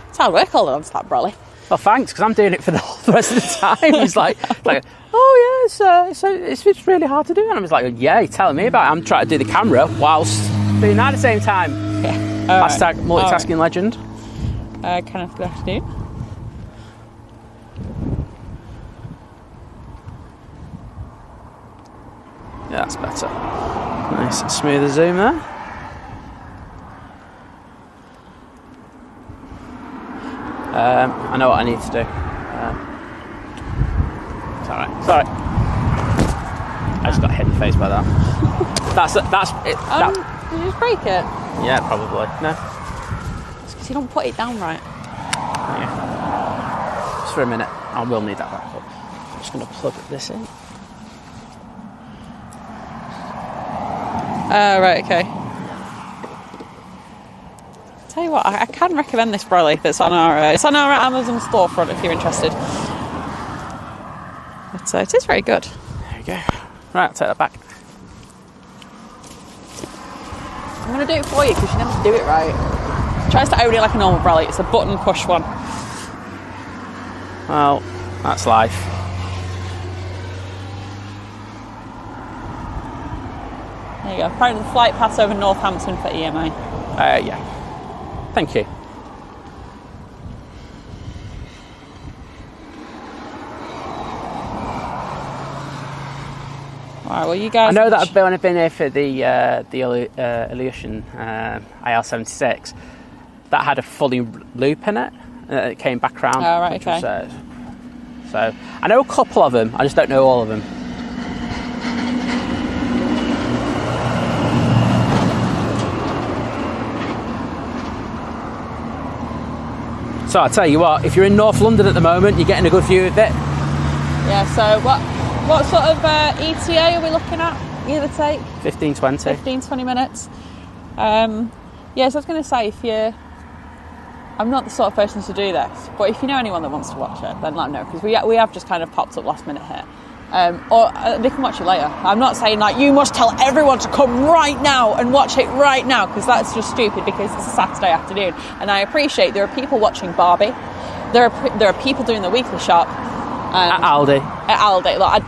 B: It's hard work holding on to that brolly.
A: Well, thanks, because I'm doing it for the whole rest of the time. He's like, oh yeah, it's really hard to do. And I was like, yeah, you're telling me about it. I'm trying to do the camera whilst doing that at the same time.
B: Yeah.
A: Hashtag multitasking legend.
B: Kind of good afternoon.
A: Yeah, that's better. Nice and smooth zoom there. I know what I need to do. It's alright. It's alright. I just got hit in the face by that. That's it.
B: Did you just break it?
A: Yeah, probably. No.
B: It's because you don't put it down right.
A: Yeah. Just for a minute. I will need that back up. I'm just going to plug this in.
B: Right, okay. Tell you what, I can recommend this brolly that's on our Amazon storefront if you're interested. But it is very good.
A: There you go. Right, I'll take that back.
B: I'm going to do it for you because you never do it right. It tries to own it like a normal brolly. It's a button push one.
A: Well, that's life.
B: There you go. Apparently the flight pass over Northampton for EMA.
A: Yeah. Thank you.
B: Alright, well, you guys...
A: I know that I've only been here for the aviation IL-76. That had a fully loop in it. It came back around.
B: Oh, right, okay.
A: So, I know a couple of them. I just don't know all of them. So I'll tell you what, if you're in North London at the moment, you're getting a good view of it.
B: Yeah, so what sort of ETA are we looking at, give or take?
A: 15, 20.
B: 15, 20 minutes. Yeah, so I was going to say, I'm not the sort of person to do this, but if you know anyone that wants to watch it, then let them know, because we have just kind of popped up last minute here. Or they can watch it later. I'm not saying, like, you must tell everyone to come right now and watch it right now, because that's just stupid, because it's a Saturday afternoon. And I appreciate there are people watching Barbie. There are people doing the weekly shop.
A: At Aldi.
B: At Aldi. Like,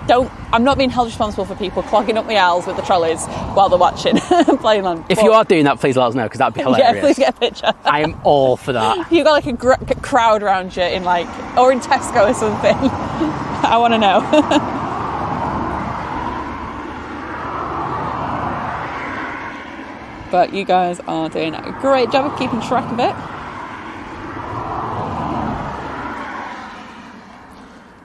B: I'm not being held responsible for people clogging up the aisles with the trolleys while they're watching playing on.
A: If you are doing that, please let us know, because that'd be hilarious.
B: Yeah, please get a picture.
A: I am all for that.
B: If you've got like a crowd around you in or in Tesco or something, I want to know. But you guys are doing a great job of keeping track of it.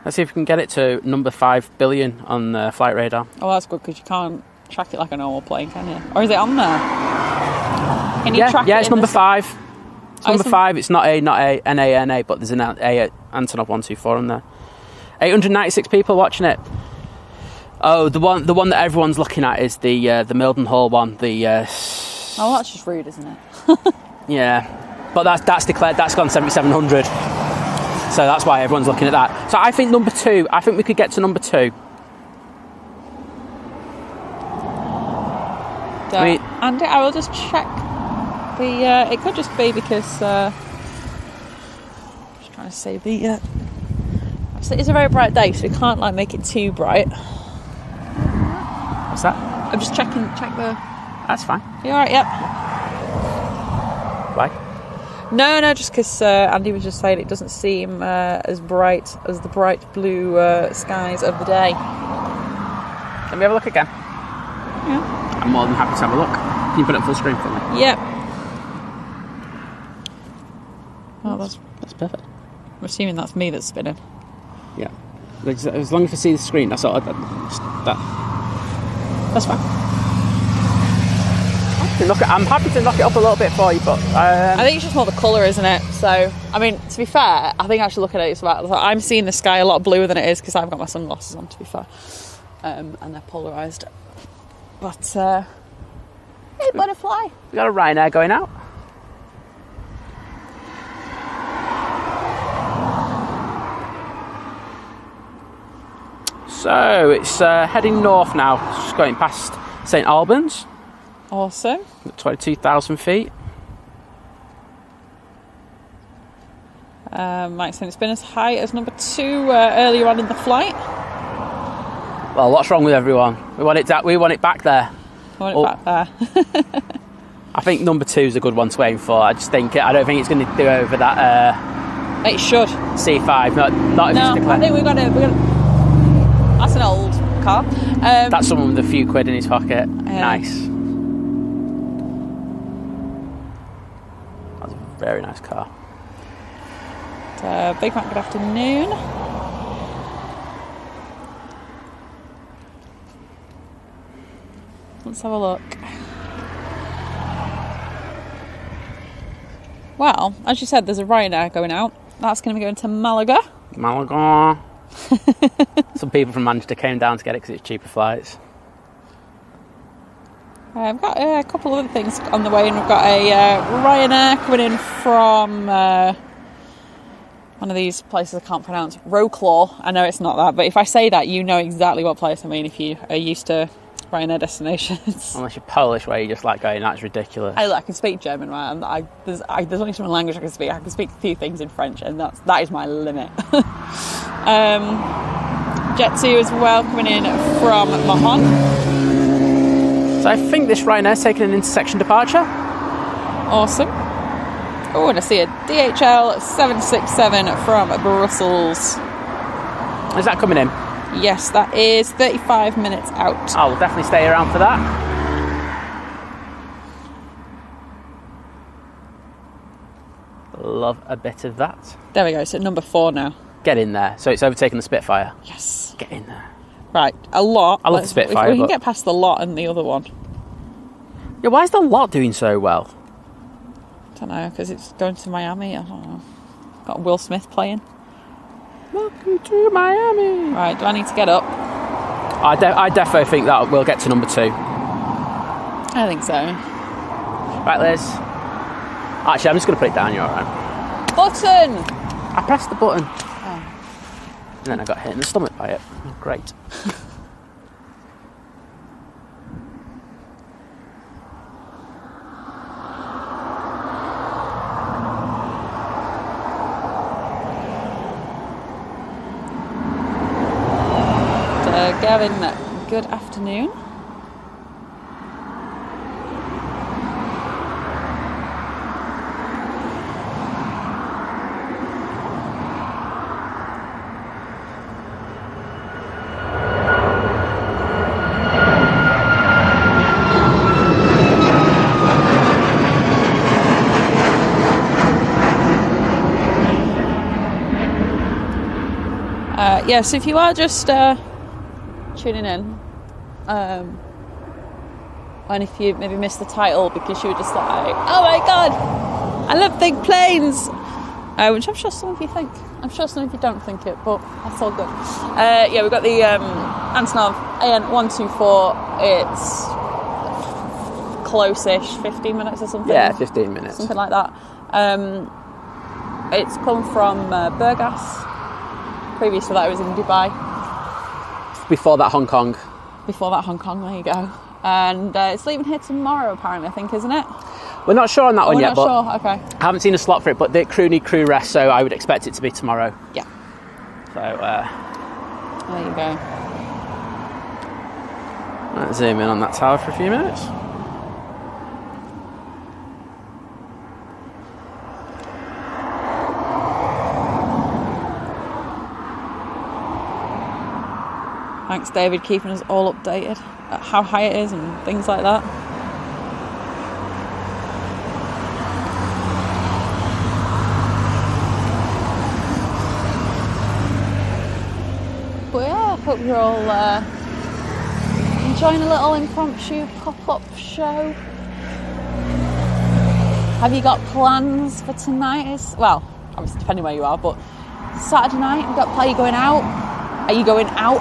A: Let's see if we can get it to number 5 billion on Flight Radar.
B: Oh, that's good, because you can't track it like a normal plane, can you? Or is it on there? Can you track it?
A: Yeah, it's number 5. It's number 5. It's not a NANA, but there's an A Antonov AN-124 on there. 896 people watching it. Oh, the one that everyone's looking at is the Mildenhall one.
B: Oh, that's just rude, isn't it?
A: Yeah, but that's declared. That's gone 7,700. So that's why everyone's looking at that. So I think number 2. I think we could get to number 2.
B: Andy, I will just check the. It could just be because. Just trying to save the. It's a very bright day, so we can't make it too bright.
A: What's that?
B: I'm just check the.
A: That's fine.
B: You alright? Yep.
A: Why?
B: No, just because Andy was just saying it doesn't seem as bright as the bright blue skies of the day.
A: Let me have a look again.
B: Yeah.
A: I'm more than happy to have a look. Can you put it full screen for me?
B: Yep. Oh, that's
A: perfect.
B: I'm assuming that's me that's spinning.
A: Yeah. As long as I see the screen, that's all. That's fine. I'm happy to knock it up a little bit for you, but
B: I think it's just more the colour, isn't it? So, I mean, to be fair, I think I should look at it. I'm seeing the sky a lot bluer than it is because I've got my sunglasses on, to be fair, and they're polarised. But hey, butterfly!
A: We got a Ryanair going out. So it's heading north now, just going past St Albans.
B: Awesome.
A: At 22,000 feet.
B: Right, so it's been as high as number 2 earlier on in the flight.
A: Well, what's wrong with everyone? We want it back there.
B: Back there.
A: I think number 2 is a good one to aim for. I don't think it's going to do over that.
B: It should.
A: C5, not if it's declared.
B: I think we got to. That's an old car.
A: That's someone with a few quid in his pocket. Nice. That's a very nice car.
B: Big Mac, good afternoon. Let's have a look. Well, as you said, there's a Ryanair going out. That's going to be going to Malaga.
A: Some people from Manchester came down to get it because it's cheaper flights.
B: I've got a couple of other things on the way, and we've got a Ryanair coming in from one of these places I can't pronounce. Roclaw. I know it's not that, but if I say that, you know exactly what place I mean if you are used to Ryanair destinations.
A: Unless you're Polish, where you just going, that's ridiculous.
B: I can speak German, right? There's only one language I can speak. I can speak a few things in French, and that is my limit. Jet2 as well, coming in from Mahon.
A: So I think this Ryanair's taking an intersection departure.
B: Awesome. Oh, and I see a DHL 767 from Brussels.
A: Is that coming in?
B: Yes, that is 35 minutes out.
A: I'll definitely stay around for that. Love a bit of that.
B: There we go, it's at number 4 now.
A: Get in there. So it's overtaken the Spitfire.
B: Yes.
A: Get in there.
B: Right, a lot.
A: I love the Spitfire.
B: We can get past the lot and the other one.
A: Yeah, why is the lot doing so well?
B: I don't know, because it's going to Miami. I don't know. Got Will Smith playing.
A: Welcome to Miami.
B: Right, do I need to get up?
A: I defo think that we'll get to number 2.
B: I think so.
A: Right, Liz. Actually, I'm just going to put it down. You're all right.
B: Button!
A: I pressed the button. Oh. And then I got hit in the stomach by it. Oh, great.
B: Gavin, good afternoon. Yeah, so if you are just tuning in, and if you maybe missed the title because you were just like, oh my god, I love big planes, which I'm sure some of you think. I'm sure some of you don't think it, but that's all good. Yeah, we've got the Antonov AN-124. It's close-ish, 15 minutes or something.
A: Yeah, 15 minutes.
B: Something like that. It's come from Burgas. Previous to that, it was in Dubai.
A: Before that, Hong Kong.
B: Before that, Hong Kong, there you go. And it's leaving here tomorrow, apparently, I think, isn't it?
A: We're not sure on that one yet, but
B: sure. Okay.
A: I haven't seen a slot for it, but the crew need crew rest, so I would expect it to be tomorrow.
B: Yeah.
A: So,
B: there you go.
A: Let's zoom in on that tower for a few minutes.
B: Thanks, David, keeping us all updated at how high it is and things like that. But yeah, I hope you're all enjoying a little impromptu pop-up show. Have you got plans for tonight? Well, obviously depending where you are, but Saturday night, are you going out? Are you going out?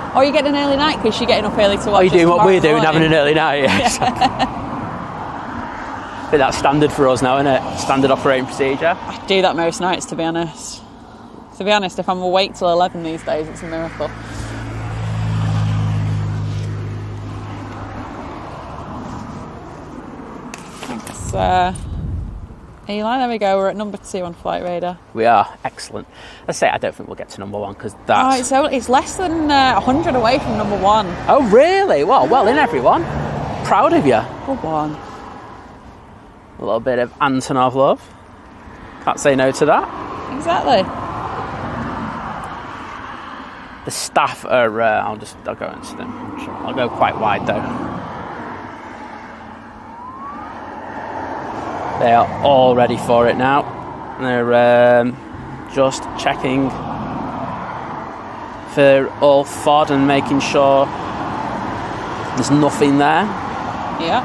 B: Or are you getting an early night because you're getting up early to watch?
A: Are you doing what we're doing,
B: morning?
A: having an early night? Yes. I think that's standard for us now, isn't it? Standard operating procedure.
B: I do that most nights, to be honest. To be honest, if I'm awake till 11 these days, it's a miracle. Thanks, Eli. There we go. We're at number 2 on Flight Radar.
A: We are. Excellent. I say I don't think we'll get to number 1 because that's...
B: Oh, it's less than 100 away from number 1.
A: Oh, really? Well in, everyone. Proud of you.
B: Good one.
A: A little bit of Antonov love. Can't say no to that.
B: Exactly.
A: The staff are... I'll go into them. I'll go quite wide, though. They are all ready for it now. They're just checking for all FOD and making sure there's nothing there.
B: Yeah.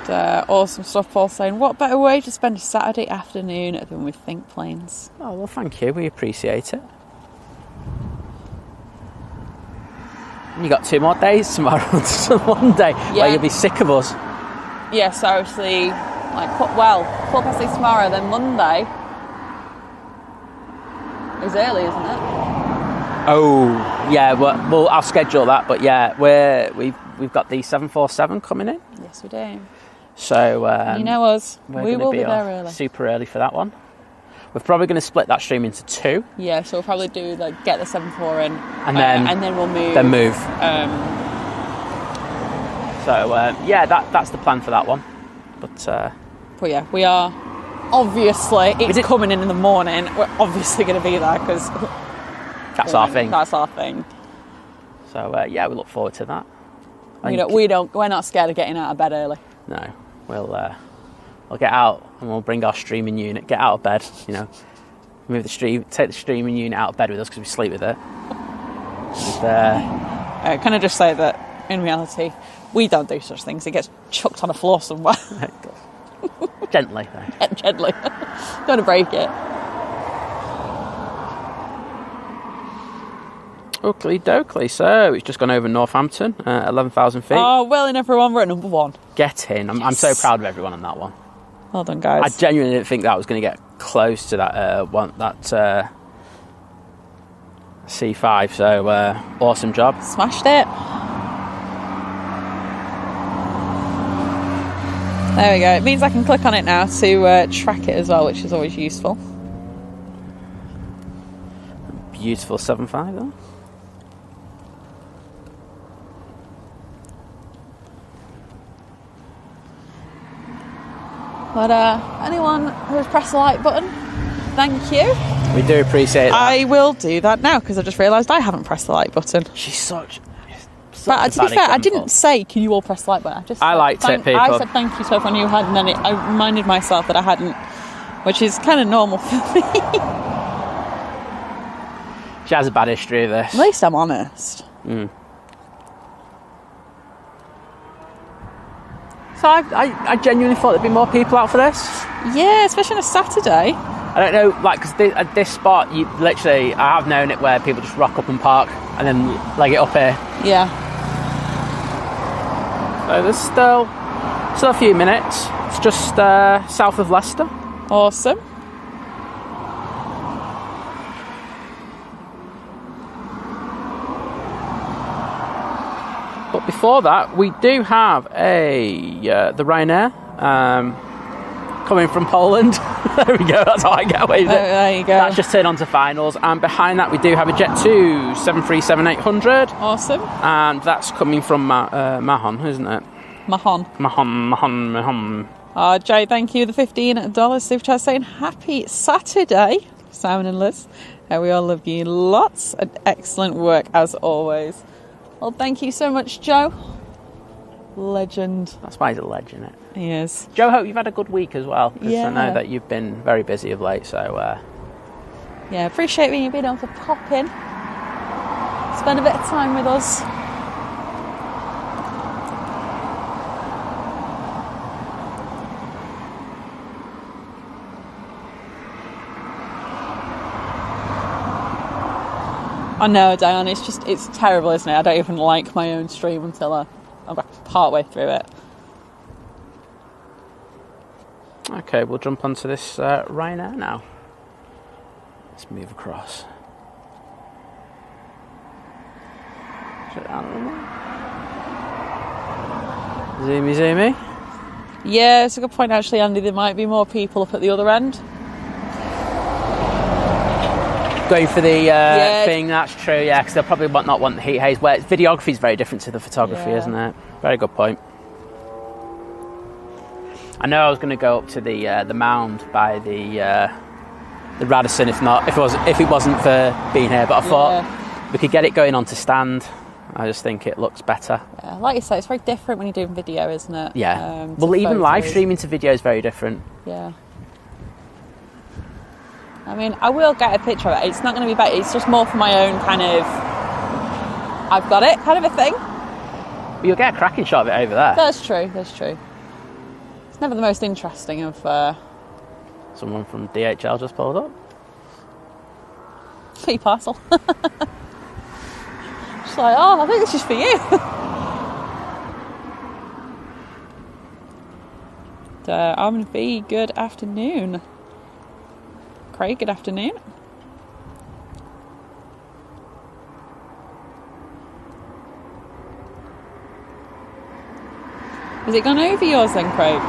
B: And, awesome stuff, Paul saying, what better way to spend a Saturday afternoon than with Think Planes?
A: Oh, well, thank you. We appreciate it. You got 2 more days tomorrow until Monday.
B: Yeah.
A: Where you'll be sick of us.
B: Yeah, so obviously, like, 4:30 tomorrow, then Monday is early, isn't it?
A: Oh, yeah. Well, I'll schedule that. But yeah, we've got the 747 coming in.
B: Yes, we do.
A: So
B: you know us.
A: We
B: will be there early.
A: Super early for that one. We're probably going to split that stream into 2.
B: Yeah, so we'll probably do get the 747 in,
A: and then
B: we'll move.
A: Then move. So yeah, that's the plan for that one. But
B: yeah, we are obviously, it's coming in the morning. We're obviously going to be there because
A: that's our thing.
B: That's our thing.
A: So yeah, we look forward to that.
B: We're not scared of getting out of bed early.
A: No, we'll get out and we'll bring our streaming unit. Get out of bed, you know. Take the streaming unit out of bed with us because we sleep with it.
B: Can I just say that in reality, we don't do such things. It gets chucked on a floor somewhere.
A: Gently, though.
B: Gently. Don't want to break it.
A: Oakley dokley. So it's just gone over Northampton, 11,000 feet.
B: Oh, well, in everyone, we're at number 1.
A: Get in. I'm so proud of everyone on that one.
B: Well done, guys.
A: I genuinely didn't think that was going to get close to that C5. So awesome job.
B: Smashed it. There we go. It means I can click on it now to track it as well, which is always useful.
A: Beautiful 7.5 though.
B: But anyone who has pressed the like button, thank you.
A: We do appreciate that.
B: I will do that now because I just realised I haven't pressed the like button.
A: She's such
B: But to be fair, I didn't say, can you all press the like button?
A: I liked it, people.
B: I said thank you to everyone who had, and then I reminded myself that I hadn't, which is kind of normal for me.
A: She has a bad history of this.
B: At least I'm honest.
A: So I genuinely thought there'd be more people out for this.
B: Yeah, especially on a Saturday.
A: I don't know, like, because at this spot, I have known it where people just rock up and park and then leg it up here.
B: Yeah.
A: So there's still a few minutes. It's just south of Leicester.
B: Awesome.
A: But before that, we do have the Ryanair coming from Poland. There we go, that's how I get away with it.
B: There you go.
A: That's just turned on to finals. And behind that, we do have a Jet2 737-800.
B: Awesome.
A: And that's coming from Mahon, isn't it? Mahon.
B: Jay, thank you. The $15 super chat saying happy Saturday, Simon and Lizz. We all love you lots. Excellent work as always. Well, thank you so much, Joe. Legend.
A: That's why he's a legend, isn't it?
B: He is.
A: Joe, hope you've had a good week as well.
B: Yeah.
A: I know that you've been very busy of late, so...
B: Yeah, appreciate you being able to pop in. Spend a bit of time with us. I know, Diane, it's terrible, isn't it? I don't even like my own stream until I'm part way through it.
A: Okay, we'll jump onto this Ryanair now. Let's move across. Zoomy.
B: Yeah, it's a good point actually, Andy. There might be more people up at the other end.
A: Going for the thing, that's true, yeah, because they'll probably not want the heat haze. Where videography is very different to the photography, isn't it? Very good point. I know I was going to go up to the mound by the Radisson if it wasn't for being here, but I thought we could get it going on to stand. I just think it looks better. Yeah,
B: like you say, it's very different when you're doing video, isn't it?
A: Yeah. Well, even live streaming to video is very different.
B: Yeah. I mean, I will get a picture of it. It's not going to be better. It's just more for my own kind of, I've got it kind of a thing.
A: But you'll get a cracking shot of it over there.
B: That's true. It's never the most interesting of...
A: Someone from DHL just pulled up.
B: For your parcel. Just like, oh, I think this is for you. I'm going to be good afternoon. Craig, good afternoon. Has it gone over yours then, Craig?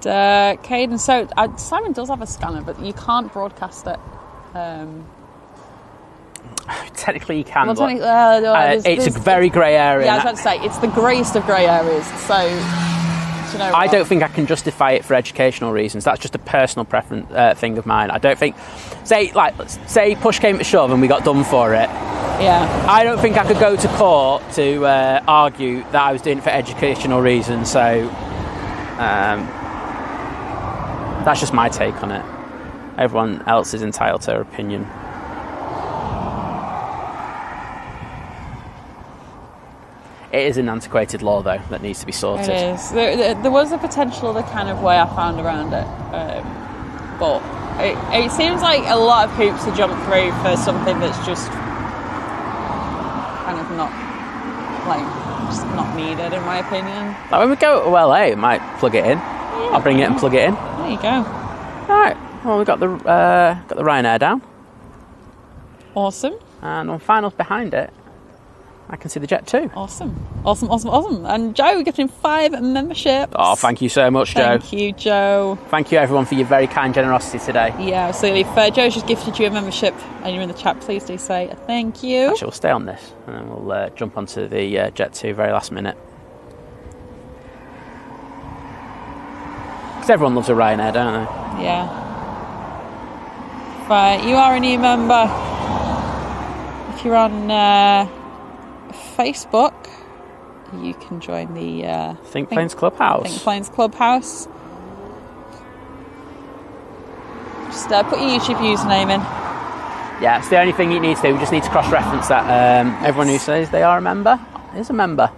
B: Caden, so Simon does have a scanner, but you can't broadcast it.
A: Technically you can,
B: Well,
A: but
B: technically,
A: it's a very grey area.
B: Yeah, I was about to say, it's the greyest of grey areas, so... You know
A: I don't think I can justify it for educational reasons. That's just a personal preference thing of mine. I don't think... Say push came to shove and we got done for it.
B: Yeah.
A: I don't think I could go to court to argue that I was doing it for educational reasons, so... that's just my take on it. Everyone else is entitled to their opinion. It is an antiquated law, though, that needs to be sorted.
B: It is. There was a potential other kind of way I found around it, but it seems like a lot of hoops to jump through for something that's just kind of just not needed, in my opinion.
A: Like when we go to LA, we might plug it in.
B: Yeah,
A: I'll bring it and plug it in.
B: There you go.
A: All right. Well, we've got the Ryanair down.
B: Awesome.
A: And on finals behind it, I can see the Jet 2.
B: Awesome. And Joe, we're getting 5 memberships.
A: Oh, thank you so much, Joe.
B: Thank you, Joe.
A: Thank you, everyone, for your very kind generosity today.
B: Yeah, absolutely. If Joe's just gifted you a membership and you're in the chat, please do say thank you.
A: Actually, we'll stay on this and then we'll jump onto the Jet 2 very last minute. Because everyone loves a Ryanair, don't they?
B: Yeah. Right, you are a new member. If you're on Facebook, you can join the
A: Think Planes Clubhouse.
B: Think Planes Clubhouse. Just put your YouTube username in.
A: Yeah, it's the only thing you need to do. We just need to cross-reference that everyone who says they are a member is a member.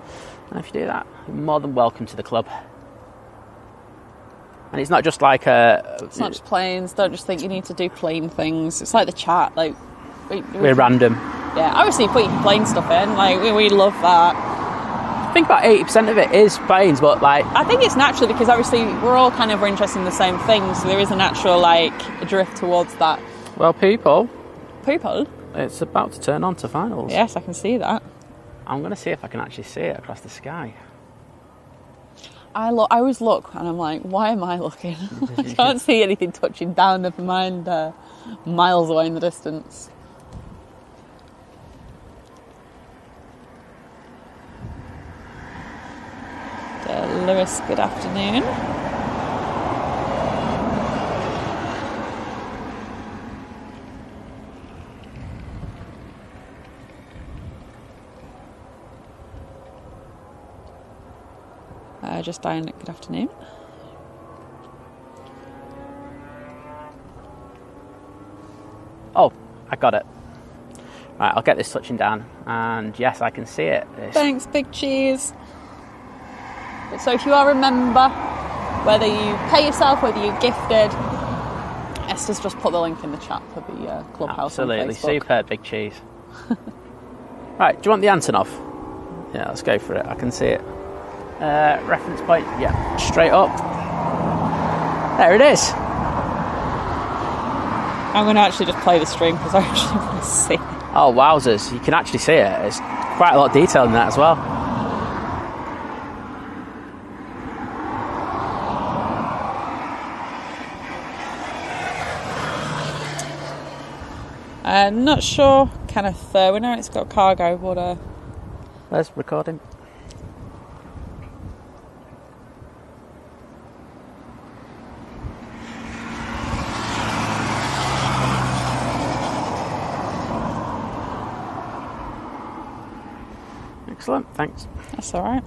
A: And if you do that, you're more than welcome to the club. And it's not just like
B: it's not just planes. Don't just think you need to do plane things. It's like the chat. Like
A: we're random.
B: Yeah, obviously put your plane stuff in. Like we love that.
A: I think about 80% of it is planes, but like
B: I think it's natural because obviously we're all kind of interested in the same things. So there is a natural drift towards that.
A: Well, people,
B: it's
A: about to turn on to finals.
B: Yes, I can see that.
A: I'm going to see if I can actually see it across the sky.
B: I always look and I'm like, why am I looking? I can't see anything touching down, never mind miles away in the distance. Lewis, good afternoon. Just Diane, good afternoon.
A: Oh, I got it. Right, I'll get this touching down, and yes, I can see it.
B: Thanks, Big Cheese. So if you are a member, whether you pay yourself, whether you're gifted, Esther's just put the link in the chat for the Clubhouse.
A: Absolutely,
B: on Facebook.
A: superb, Big Cheese. Right, do you want the Antonov? Yeah, let's go for it. I can see it. Reference point, yeah, straight up. There it is.
B: I'm going to actually just play the stream because I actually want to see it.
A: Oh, wowzers, you can actually see it. It's quite a lot of detail in that as well.
B: Not sure, Kenneth. We know it's got cargo, but
A: There's recording. Excellent, thanks.
B: That's all right.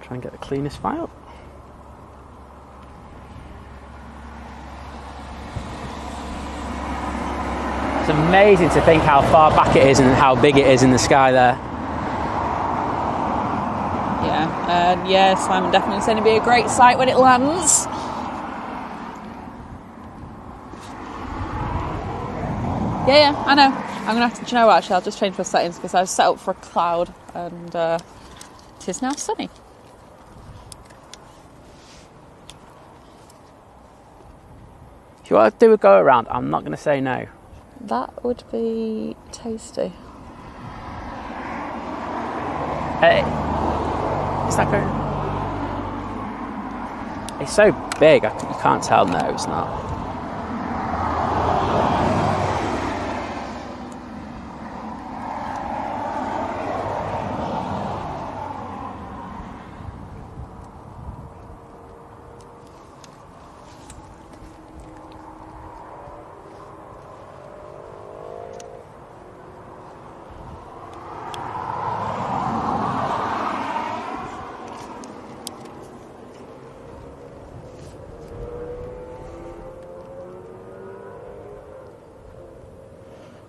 A: Try and get the cleanest file. It's amazing to think how far back it is and how big it is in the sky there.
B: Yeah, Simon definitely said it'd be a great sight when it lands. Yeah, I know. I'm going to have to, do you know what, actually, I'll just change my settings because I was set up for a cloud and it is now sunny.
A: If you want to do a go around, I'm not going to say no.
B: That would be tasty.
A: Hey, is that going? It's so big, you can't tell. No, it's not.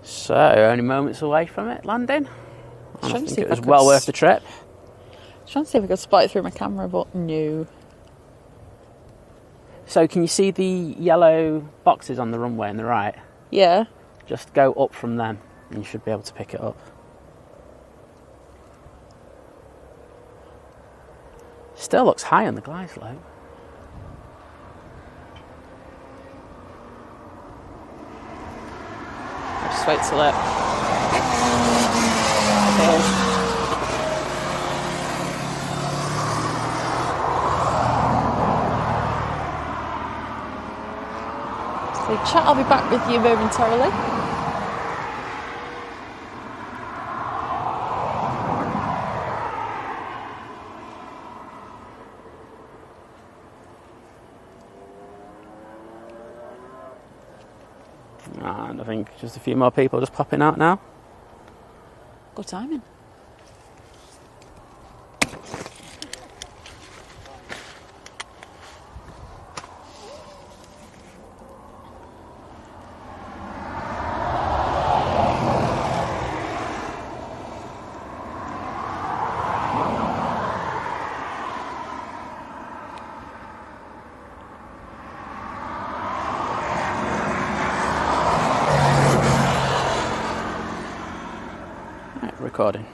A: So, only moments away from it landing. I think it was well worth the trip.
B: I was trying to see if I could spot it through my camera, but no.
A: So, can you see the yellow boxes on the runway on the right?
B: Yeah.
A: Just go up from them and you should be able to pick it up. Still looks high on the glide slope.
B: Just wait till it. So chat, I'll be back with you momentarily.
A: And I think just a few more people just popping out now.
B: Good timing.
A: Recording.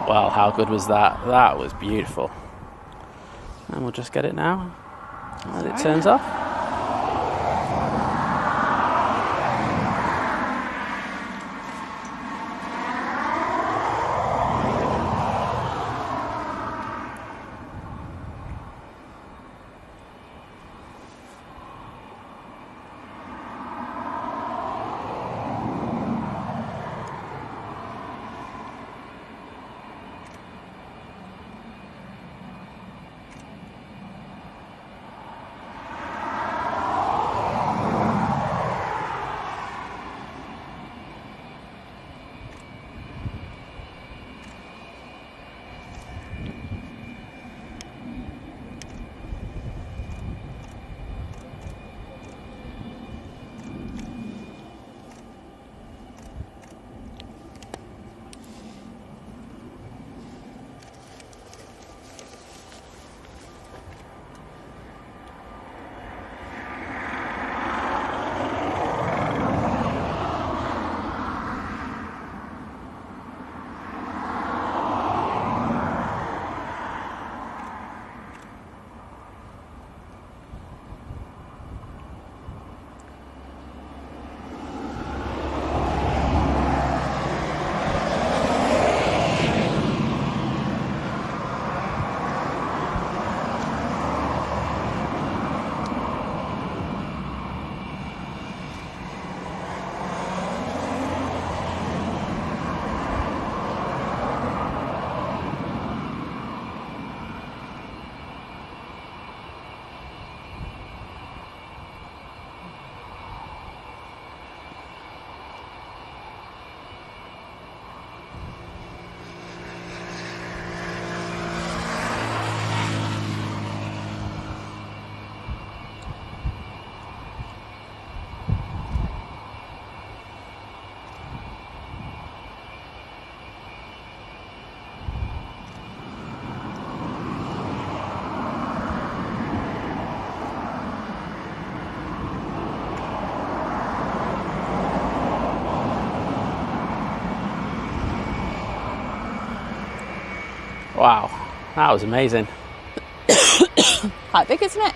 A: Well, how good was that? That was beautiful. And we'll just get it now as it turns off. Wow, that was amazing.
B: Quite big, isn't it?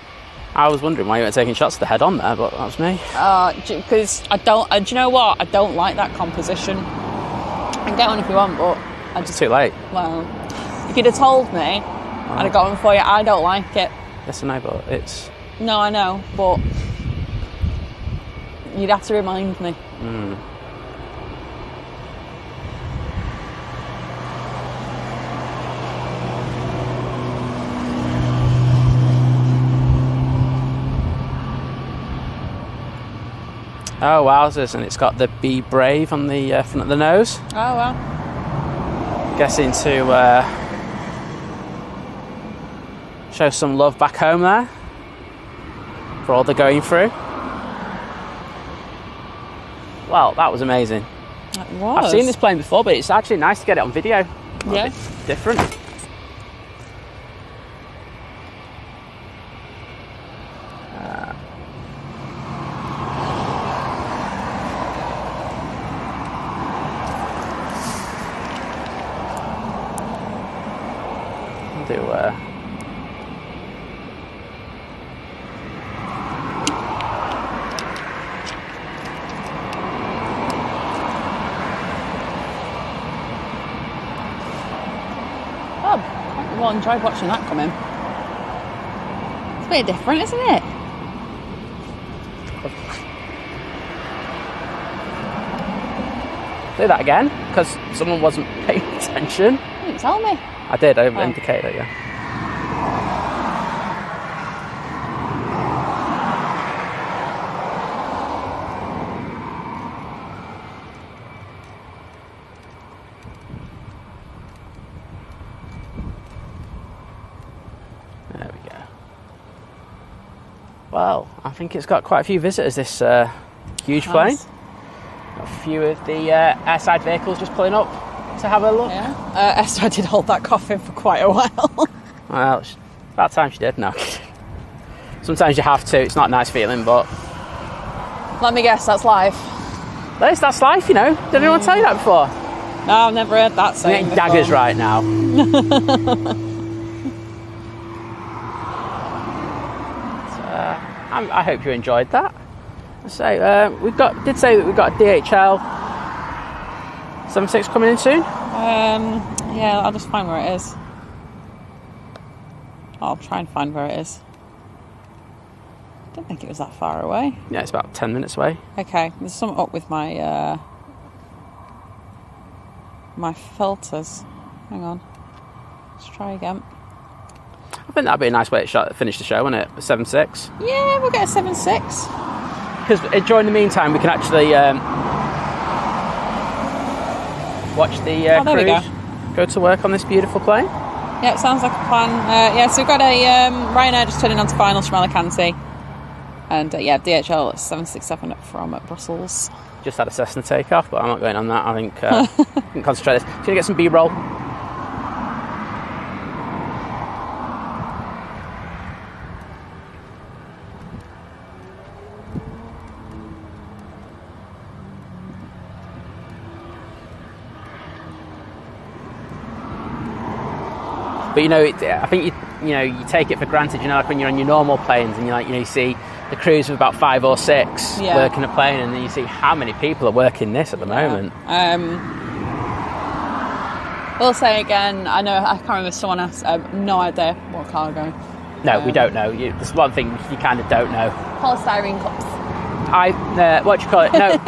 A: I was wondering why you weren't taking shots to the head on there, but that was me.
B: Because I don't. Do you know what? I don't like that composition. I can get one if you want, but I just.
A: It's too late.
B: Well, if you'd have told me, I'd have got one for you. I don't like it.
A: Yes, I know, but it's.
B: No, I know, but you'd have to remind me.
A: Oh, wowzers, and it's got the Be Brave on the front of the nose.
B: Oh, well.
A: Guessing to show some love back home there for all they're going through. Well, that was amazing.
B: That was.
A: I've seen this plane before, but it's actually nice to get it on video.
B: Yeah.
A: A bit different.
B: Well, enjoyed watching that come in. It's a bit different, isn't it?
A: Do that again, because someone wasn't paying attention.
B: You didn't tell me.
A: I did, I indicated it, yeah. There we go. Well, I think it's got quite a few visitors, this huge plane.
B: Nice.
A: Got a few of the airside vehicles just pulling up to have a look.
B: Yeah. Esther did hold that coffin for quite a while.
A: Well, it's about time she did. No. Sometimes you have to. It's not a nice feeling, but...
B: Let me guess, that's life.
A: Liz, that's life, you know. Did anyone tell you that before?
B: No, I've never heard that
A: I'm
B: saying
A: getting daggers right now. I hope you enjoyed that. So did say that we've got a DHL 76 coming in soon.
B: Yeah, I'll just find where it is. I'll try and find where it is. I didn't think it was that far away.
A: Yeah, it's about 10 minutes away.
B: Okay, there's something up with my my filters. Hang on, let's try again.
A: I think that'd be a nice way to finish the show, wouldn't it? 7.6.
B: Yeah, we'll get a 7.6.
A: Because during the meantime, we can actually watch the crews go to work on this beautiful plane.
B: Yeah, it sounds like a plan. Yeah, so we've got a Ryanair just turning on to finals from Alicante. And yeah, DHL 767 from Brussels.
A: Just had a Cessna take off, but I'm not going on that. I think I can concentrate this. Just going to get some B-roll. But you know, I think you take it for granted. You know, like when you're on your normal planes and you see the crews of about 5 or 6 working a plane, and then you see how many people are working this at the moment.
B: We'll say again. I can't remember. Someone asked. No idea what cargo.
A: No, we don't know. There's one thing you kind of don't know.
B: Polystyrene cups.
A: What do you call it? No,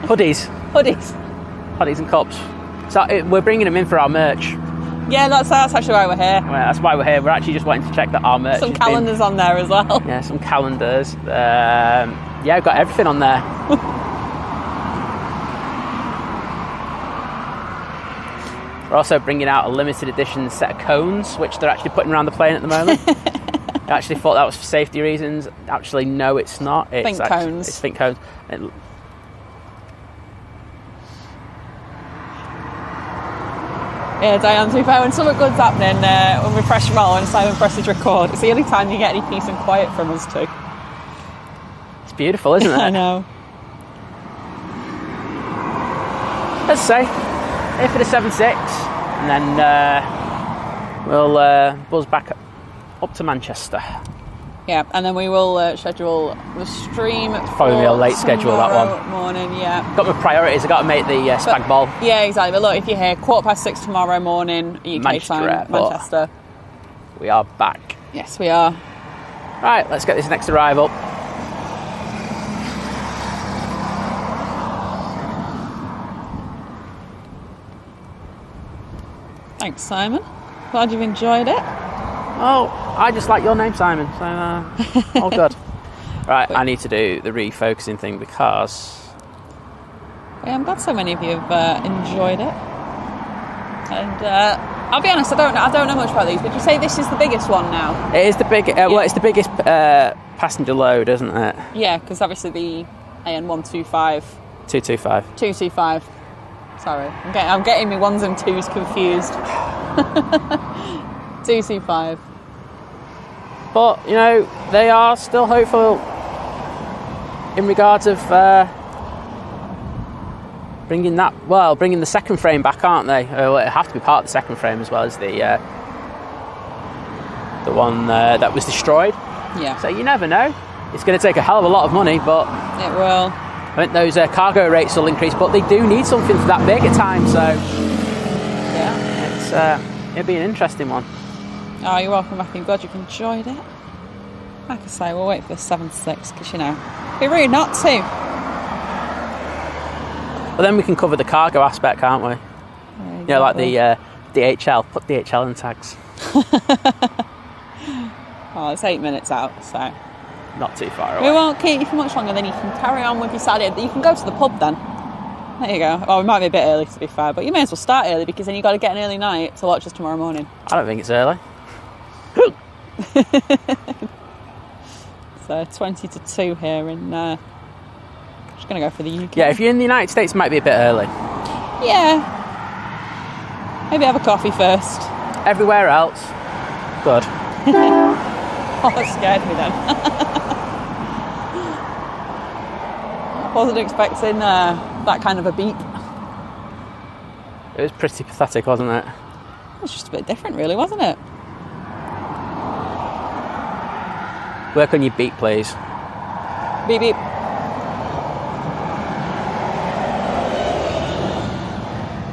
A: hoodies.
B: Hoodies
A: And cups. So we're bringing them in for our merch.
B: Yeah, that's actually why we're here.
A: Well, that's why we're here. We're actually just wanting to check that our merch.
B: Some calendars on there as well.
A: Yeah, some calendars. Yeah, we've got everything on there. We're also bringing out a limited edition set of cones, which they're actually putting around the plane at the moment. I actually thought that was for safety reasons. Actually, no, it's not. It's
B: cones.
A: It's think cones.
B: Yeah, Diane, to be fair, when something good's happening, when we press roll and Simon presses record, it's the only time you get any peace and quiet from us two.
A: It's beautiful, isn't it?
B: I know.
A: Let's say, here for the 7.6, and then we'll buzz back up to Manchester.
B: Yeah, and then we will schedule the stream.
A: Probably a late schedule, that one.
B: Morning, yeah.
A: Got my priorities. I got to make the spag bol.
B: Yeah, exactly. But look, if you're here, 6:15 tomorrow morning, UK
A: Manchester
B: time,
A: Airport.
B: Manchester.
A: We are back.
B: Yes, we are.
A: Right, let's get this next arrival.
B: Thanks, Simon. Glad you've enjoyed it.
A: Oh, I just like your name, Simon. So, all good. Right, I need to do the refocusing thing because...
B: Yeah, I'm glad so many of you have enjoyed it. And I'll be honest, I don't know much about these. Would you say this is the biggest one now?
A: It is the big. Well, it's the biggest passenger load, isn't it?
B: Yeah, because obviously the AN-125.
A: 225.
B: Sorry, I'm getting my ones and twos confused. 225.
A: But, you know, they are still hopeful in regards of bringing the second frame back, aren't they? Well, it have to be part of the second frame as well as the one that was destroyed.
B: Yeah.
A: So you never know. It's going to take a hell of a lot of money, but...
B: It will.
A: I think those cargo rates will increase, but they do need something for that big a time, so...
B: Yeah.
A: It'll be an interesting one.
B: Oh, you're welcome back. I'm glad you've enjoyed it. Like I say, we'll wait for the 7-6 because, you know, it'd be rude not to.
A: But then we can cover the cargo aspect, can't we? You know, like the DHL. Put DHL in tags.
B: Well, it's 8 minutes out, so...
A: Not too far away.
B: We won't keep you for much longer, then you can carry on with your Saturday. You can go to the pub then. There you go. Well, we might be a bit early to be fair, but you may as well start early because then you've got to get an early night to watch us tomorrow morning.
A: I don't think it's early.
B: So 20 to 2 here and just going to go for the UK.
A: Yeah, if you're in the United States, it might be a bit early.
B: Yeah. Maybe have a coffee first.
A: Everywhere else, good.
B: Oh, that scared me then. Wasn't expecting that kind of a beep.
A: It was pretty pathetic, wasn't it?
B: It was just a bit different, really, wasn't it?
A: Work on your beat, please.
B: Beep, beep.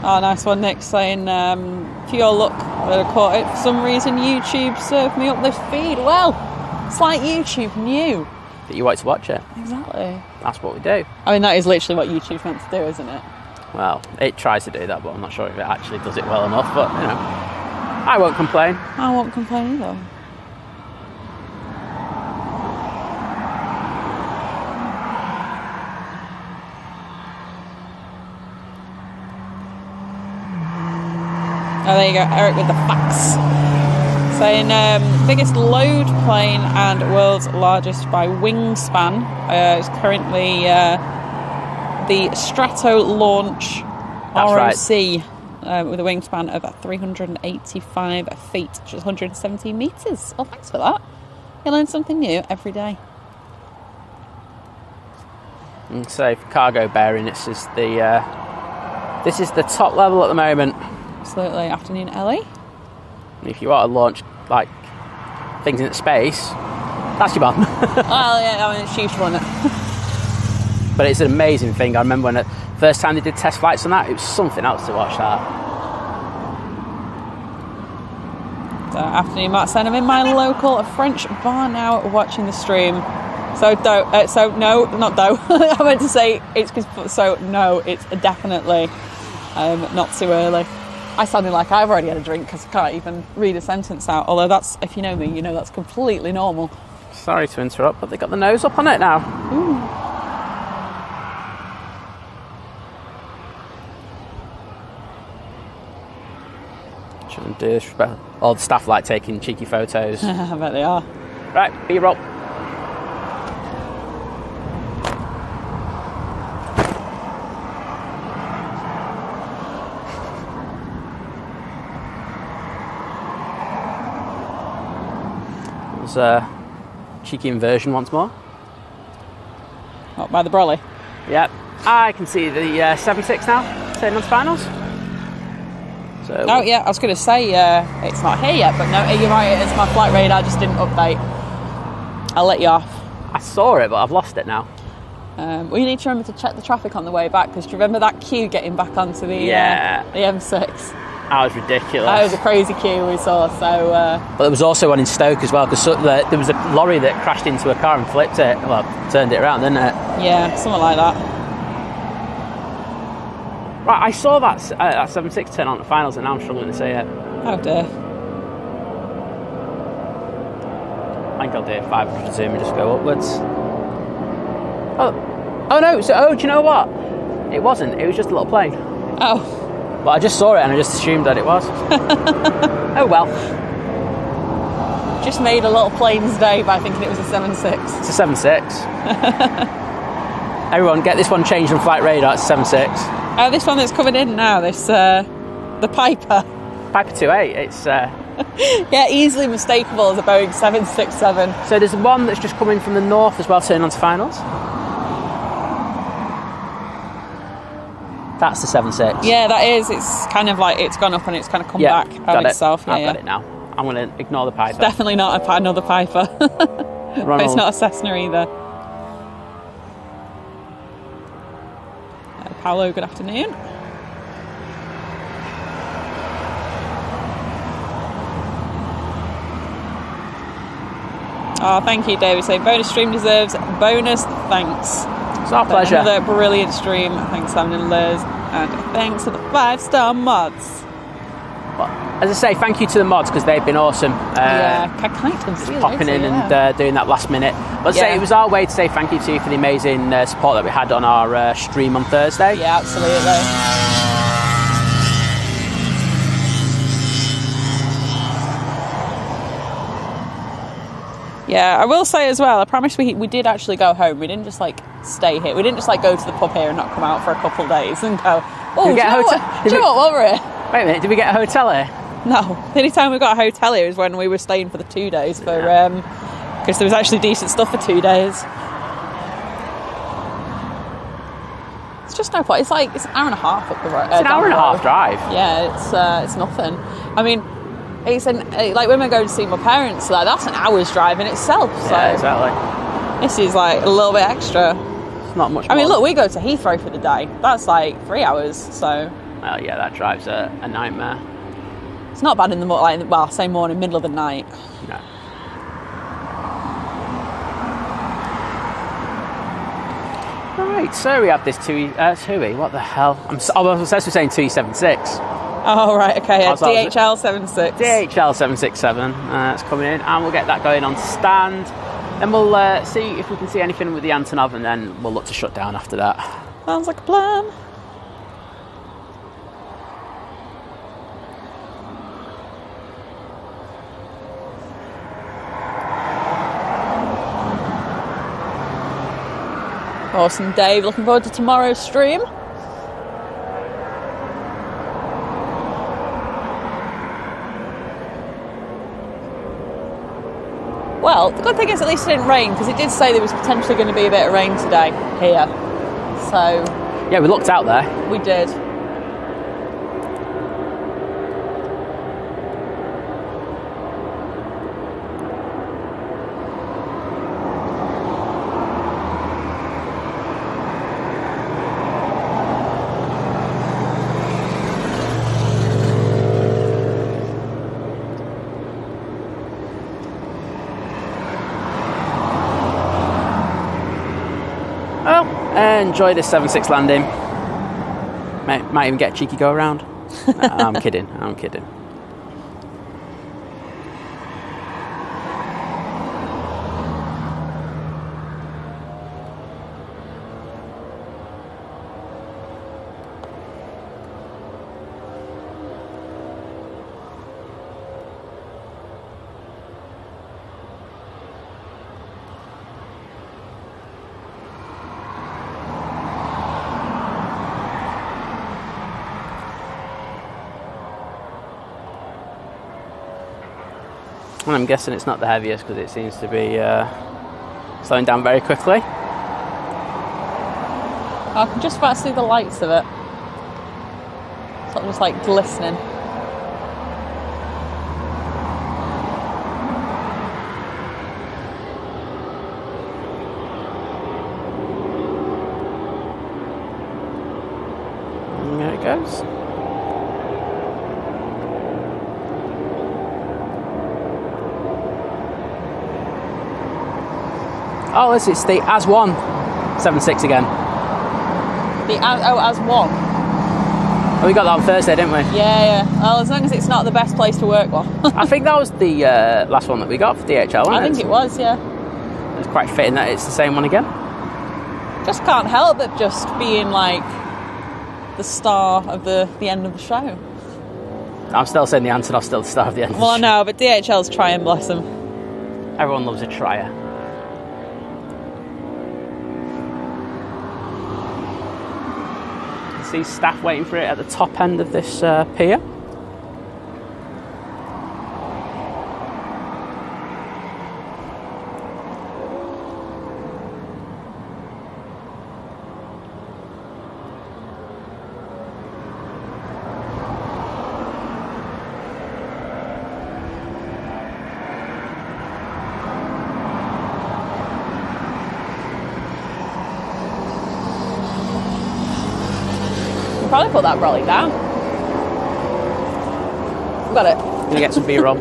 B: Oh, nice one, Nick, saying, for your luck, I caught it. For some reason, YouTube served me up this feed. Well, it's like YouTube knew.
A: That you want to watch it.
B: Exactly.
A: That's what we do.
B: I mean, that is literally what YouTube's meant to do, isn't it?
A: Well, it tries to do that, but I'm not sure if it actually does it well enough. But, you know, I won't complain.
B: I won't complain either. Oh, there you go, Eric with the facts. Saying biggest load plane and world's largest by wingspan is currently the Strato Launch ROC with a wingspan of 385 feet, which is 117 metres. Well, thanks for that. You learn something new every day.
A: And so for cargo bearing, this is the top level at the moment.
B: Absolutely. Afternoon, Ellie.
A: If you want to launch like things into space, that's your mum.
B: Well, yeah, I mean, it's useful, isn't it?
A: But it's an amazing thing. I remember when the first time they did test flights on that, it was something else to watch that.
B: So, afternoon, Matt saying I'm in my local French bar now watching the stream. So no, not though. I meant to say it's no, it's definitely not too early. I sounded like I've already had a drink because I can't even read a sentence out. Although that's, if you know me, you know that's completely normal.
A: Sorry to interrupt, but they got the nose up on it now.
B: Ooh.
A: Shouldn't do this. All the staff like taking cheeky photos.
B: I bet they are.
A: Right, B-roll. Cheeky inversion once more.
B: What, by the brolly?
A: Yep. I can see the 7-6 now, sailing on to finals. So So,
B: Oh yeah, I was going to say it's not here yet, but no, you're right. It's my flight radar just didn't update. I'll let you off.
A: I saw it, but I've lost it now.
B: We need to remember to check the traffic on the way back, because do you remember that queue getting back onto the M6?
A: That was ridiculous.
B: That was a crazy queue we saw. So,
A: but there was also one in Stoke as well, because there was a lorry that crashed into a car and flipped it. Well, turned it around, didn't it?
B: Yeah, something like that.
A: Right, I saw that 7.6 turn on the finals, and now I'm struggling to see it.
B: Oh dear.
A: I think I'll do a 500 zoom and just go upwards. Oh no! So, do you know what? It wasn't. It was just a little plane.
B: Oh.
A: But I just saw it and I just assumed that it was. Oh well.
B: Just made a little plane's day by thinking it was a 7.6.
A: It's a 7.6. Everyone, get this one changed on flight radar. It's 7.6.
B: Oh, this one that's coming in now. This the Piper.
A: Piper 2.8. It's
B: yeah, easily mistakable as a Boeing 767.
A: so there's one that's just coming from the north as well, turning onto finals. That's the 7.6.
B: Yeah, that is. It's kind of like it's gone up and it's kind of come back on itself.
A: I've got it now. I'm going to ignore the Piper.
B: It's definitely not another Piper. But it's not a Cessna either. Paolo, good afternoon. Oh, thank you, David. Saying bonus stream deserves bonus thanks.
A: It's our pleasure.
B: Another brilliant stream. Thanks, Simon and Lizz. And thanks to the 5-star mods.
A: Well, as I say, thank you to the mods, because they've been awesome.
B: Just
A: popping in and doing that last minute. But say it was our way to say thank you to you for the amazing support that we had on our stream on Thursday.
B: Yeah, absolutely. Yeah, I will say as well, I promise we did actually go home. We didn't just like stay here. We didn't just like go to the pub here and not come out for a couple of days and go, oh, do you know what, while we're here?
A: Wait a minute, did we get a hotel here?
B: No, the only time we got a hotel here is when we were staying for the 2 days because there was actually decent stuff for 2 days. It's just no point. It's an hour and a half up the road.
A: It's an hour and a half drive.
B: Yeah, it's nothing. I mean, it's like when we go to see my parents, like that's an hour's drive in itself. So
A: yeah, exactly.
B: This is like a little bit extra.
A: It's not much.
B: I mean, look, we go to Heathrow for the day. That's like 3 hours. So.
A: Well, yeah, that drive's a nightmare.
B: It's not bad in the morning. Well, say morning, middle of the night.
A: No. Right, so we have this TUI. What the hell? I was supposed to be saying 276.
B: Oh, right, okay. Yeah, DHL 76.
A: DHL 767. It's coming in, and we'll get that going on stand. Then we'll see if we can see anything with the Antonov, and then we'll look to shut down after that.
B: Sounds like a plan. Awesome, Dave. Looking forward to tomorrow's stream. Well, the good thing is at least it didn't rain, because it did say there was potentially going to be a bit of rain today here. So...
A: yeah, we looked out there.
B: We did.
A: Enjoy this 7.6 landing. Might even get a cheeky go around. No, I'm kidding. And I'm guessing it's not the heaviest, because it seems to be slowing down very quickly.
B: I can just about see the lights of it. Sort of just like glistening.
A: goes. Oh, it's the AS-176 again.
B: The AS-1?
A: Oh, we got that on Thursday, didn't we?
B: Yeah. Well, as long as it's not the best place to work, well.
A: I think that was the last one that we got for DHL, wasn't it?
B: I think it was, yeah.
A: It's quite fitting that it's the same one again.
B: Just can't help but just being like the star of the end of the show.
A: I'm still saying the Antonov's still the star of the end of the show.
B: Well, I know, but DHL's trying, bless them.
A: Everyone loves a trier. See staff waiting for it at the top end of this pier.
B: Probably put that brolly down. Got it.
A: Gonna get some B-roll.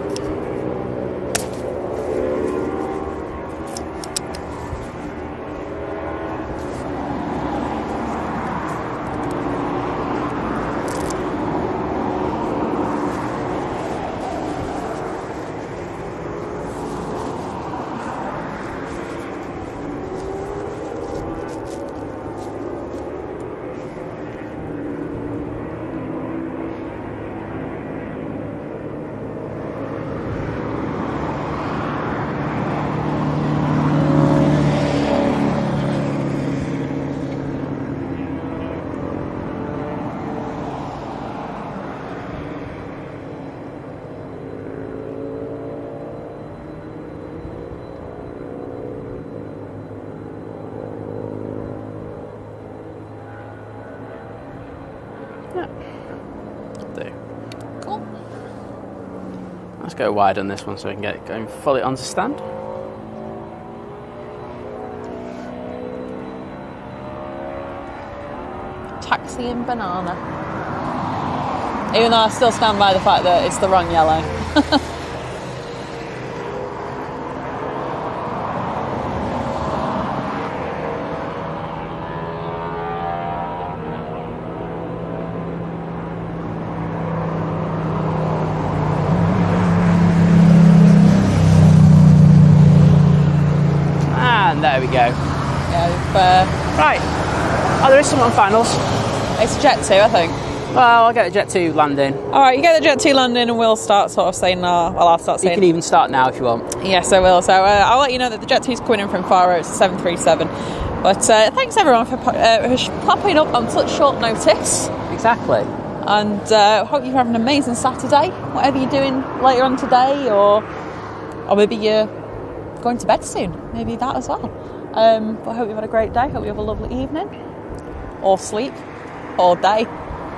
B: Cool.
A: Let's go wide on this one so we can get it going fully onto stand.
B: Taxi and banana. Even though I still stand by the fact that it's the wrong yellow.
A: And there we go.
B: Yeah,
A: Right. Oh, there is someone on finals.
B: it's Jet 2, I think.
A: Well, I'll get the Jet 2 landing.
B: Alright, you get the Jet 2 landing and we'll start sort of saying, I'll start
A: You
B: saying.
A: can even start now if you want.
B: Yes, I will. So I'll let you know that the Jet 2 is coming in from Faro. It's a 737. But thanks everyone for popping up on such short notice.
A: Exactly.
B: And hope you have an amazing Saturday, whatever you're doing later on today, or maybe you're going to bed soon. Maybe that as well. But I hope you've had a great day. Hope you have a lovely evening, or sleep, or day.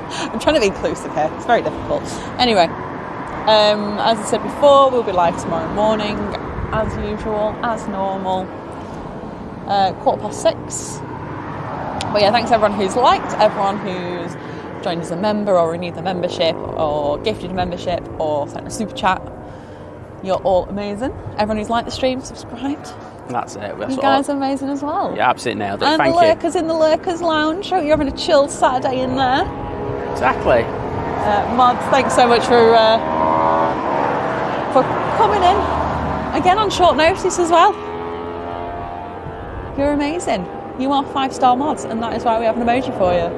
B: I'm trying to be inclusive here. It's very difficult. Anyway, as I said before, we'll be live tomorrow morning, as usual, as normal, 6:15. But yeah, thanks everyone who's liked, everyone who's joined as a member or renewed the membership or gifted a membership or sent a super chat. You're all amazing. Everyone who's liked the stream, subscribed.
A: That's it. That's
B: You guys are amazing as well.
A: You absolutely nailed it.
B: And
A: Thank
B: the
A: you.
B: lurkers in the Lurkers Lounge. Hope you're having a chilled Saturday in there.
A: Exactly.
B: Mods, thanks so much for coming in. Again on short notice as well. You're amazing. You are 5-star mods, and that is why we have an emoji for you.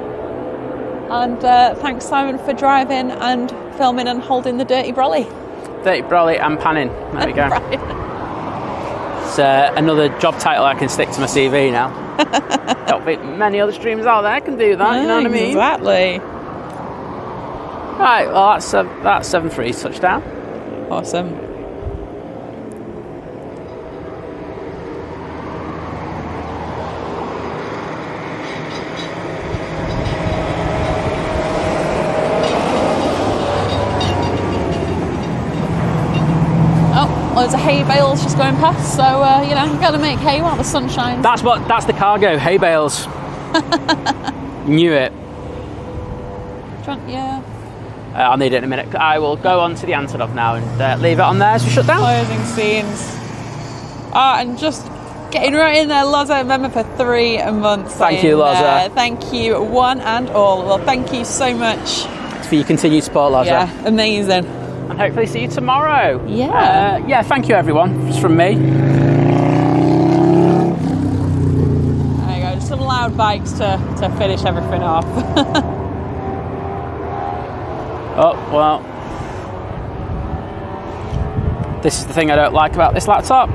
B: And thanks, Simon, for driving and filming and holding the dirty brolly.
A: Dirty brolly and panning. There we go. It's another job title I can stick to my CV now. Don't think many other streamers out there can do that, you know what I mean?
B: Exactly.
A: Right, well, that's 7-3 touchdown.
B: Awesome. Loads of hay bales just going past, so you know, you've got to make hay while the sun shines.
A: That's the cargo, hay bales. Knew it.
B: Yeah.
A: I'll need it in a minute. I will go on to the Antonov now and leave it on there as we shut down.
B: Closing scenes. And just getting right in there, Loza, member for 3 months.
A: Thank you, Loza.
B: Thank you, one and all. Well, thank you so much.
A: Thanks for your continued support, Loza.
B: Yeah, amazing.
A: And hopefully see you tomorrow.
B: Yeah.
A: Yeah, thank you, everyone. Just from me.
B: There you go, just some loud bikes to finish everything off.
A: Oh, well. This is the thing I don't like about this laptop.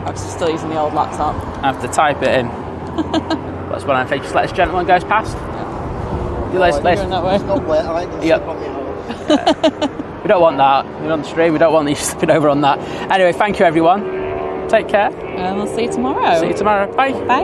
B: I'm still using the old laptop.
A: I have to type it in. That's when I think just let this gentleman goes past. You
B: Going that way.
E: It's not wet, I ain't gonna
A: Yep.
E: slip on me hole.
A: We don't want that. We're on the stream. We don't want you slipping over on that. Anyway, thank you, everyone. Take care.
B: And we'll see you tomorrow.
A: See you tomorrow. Bye.
B: Bye.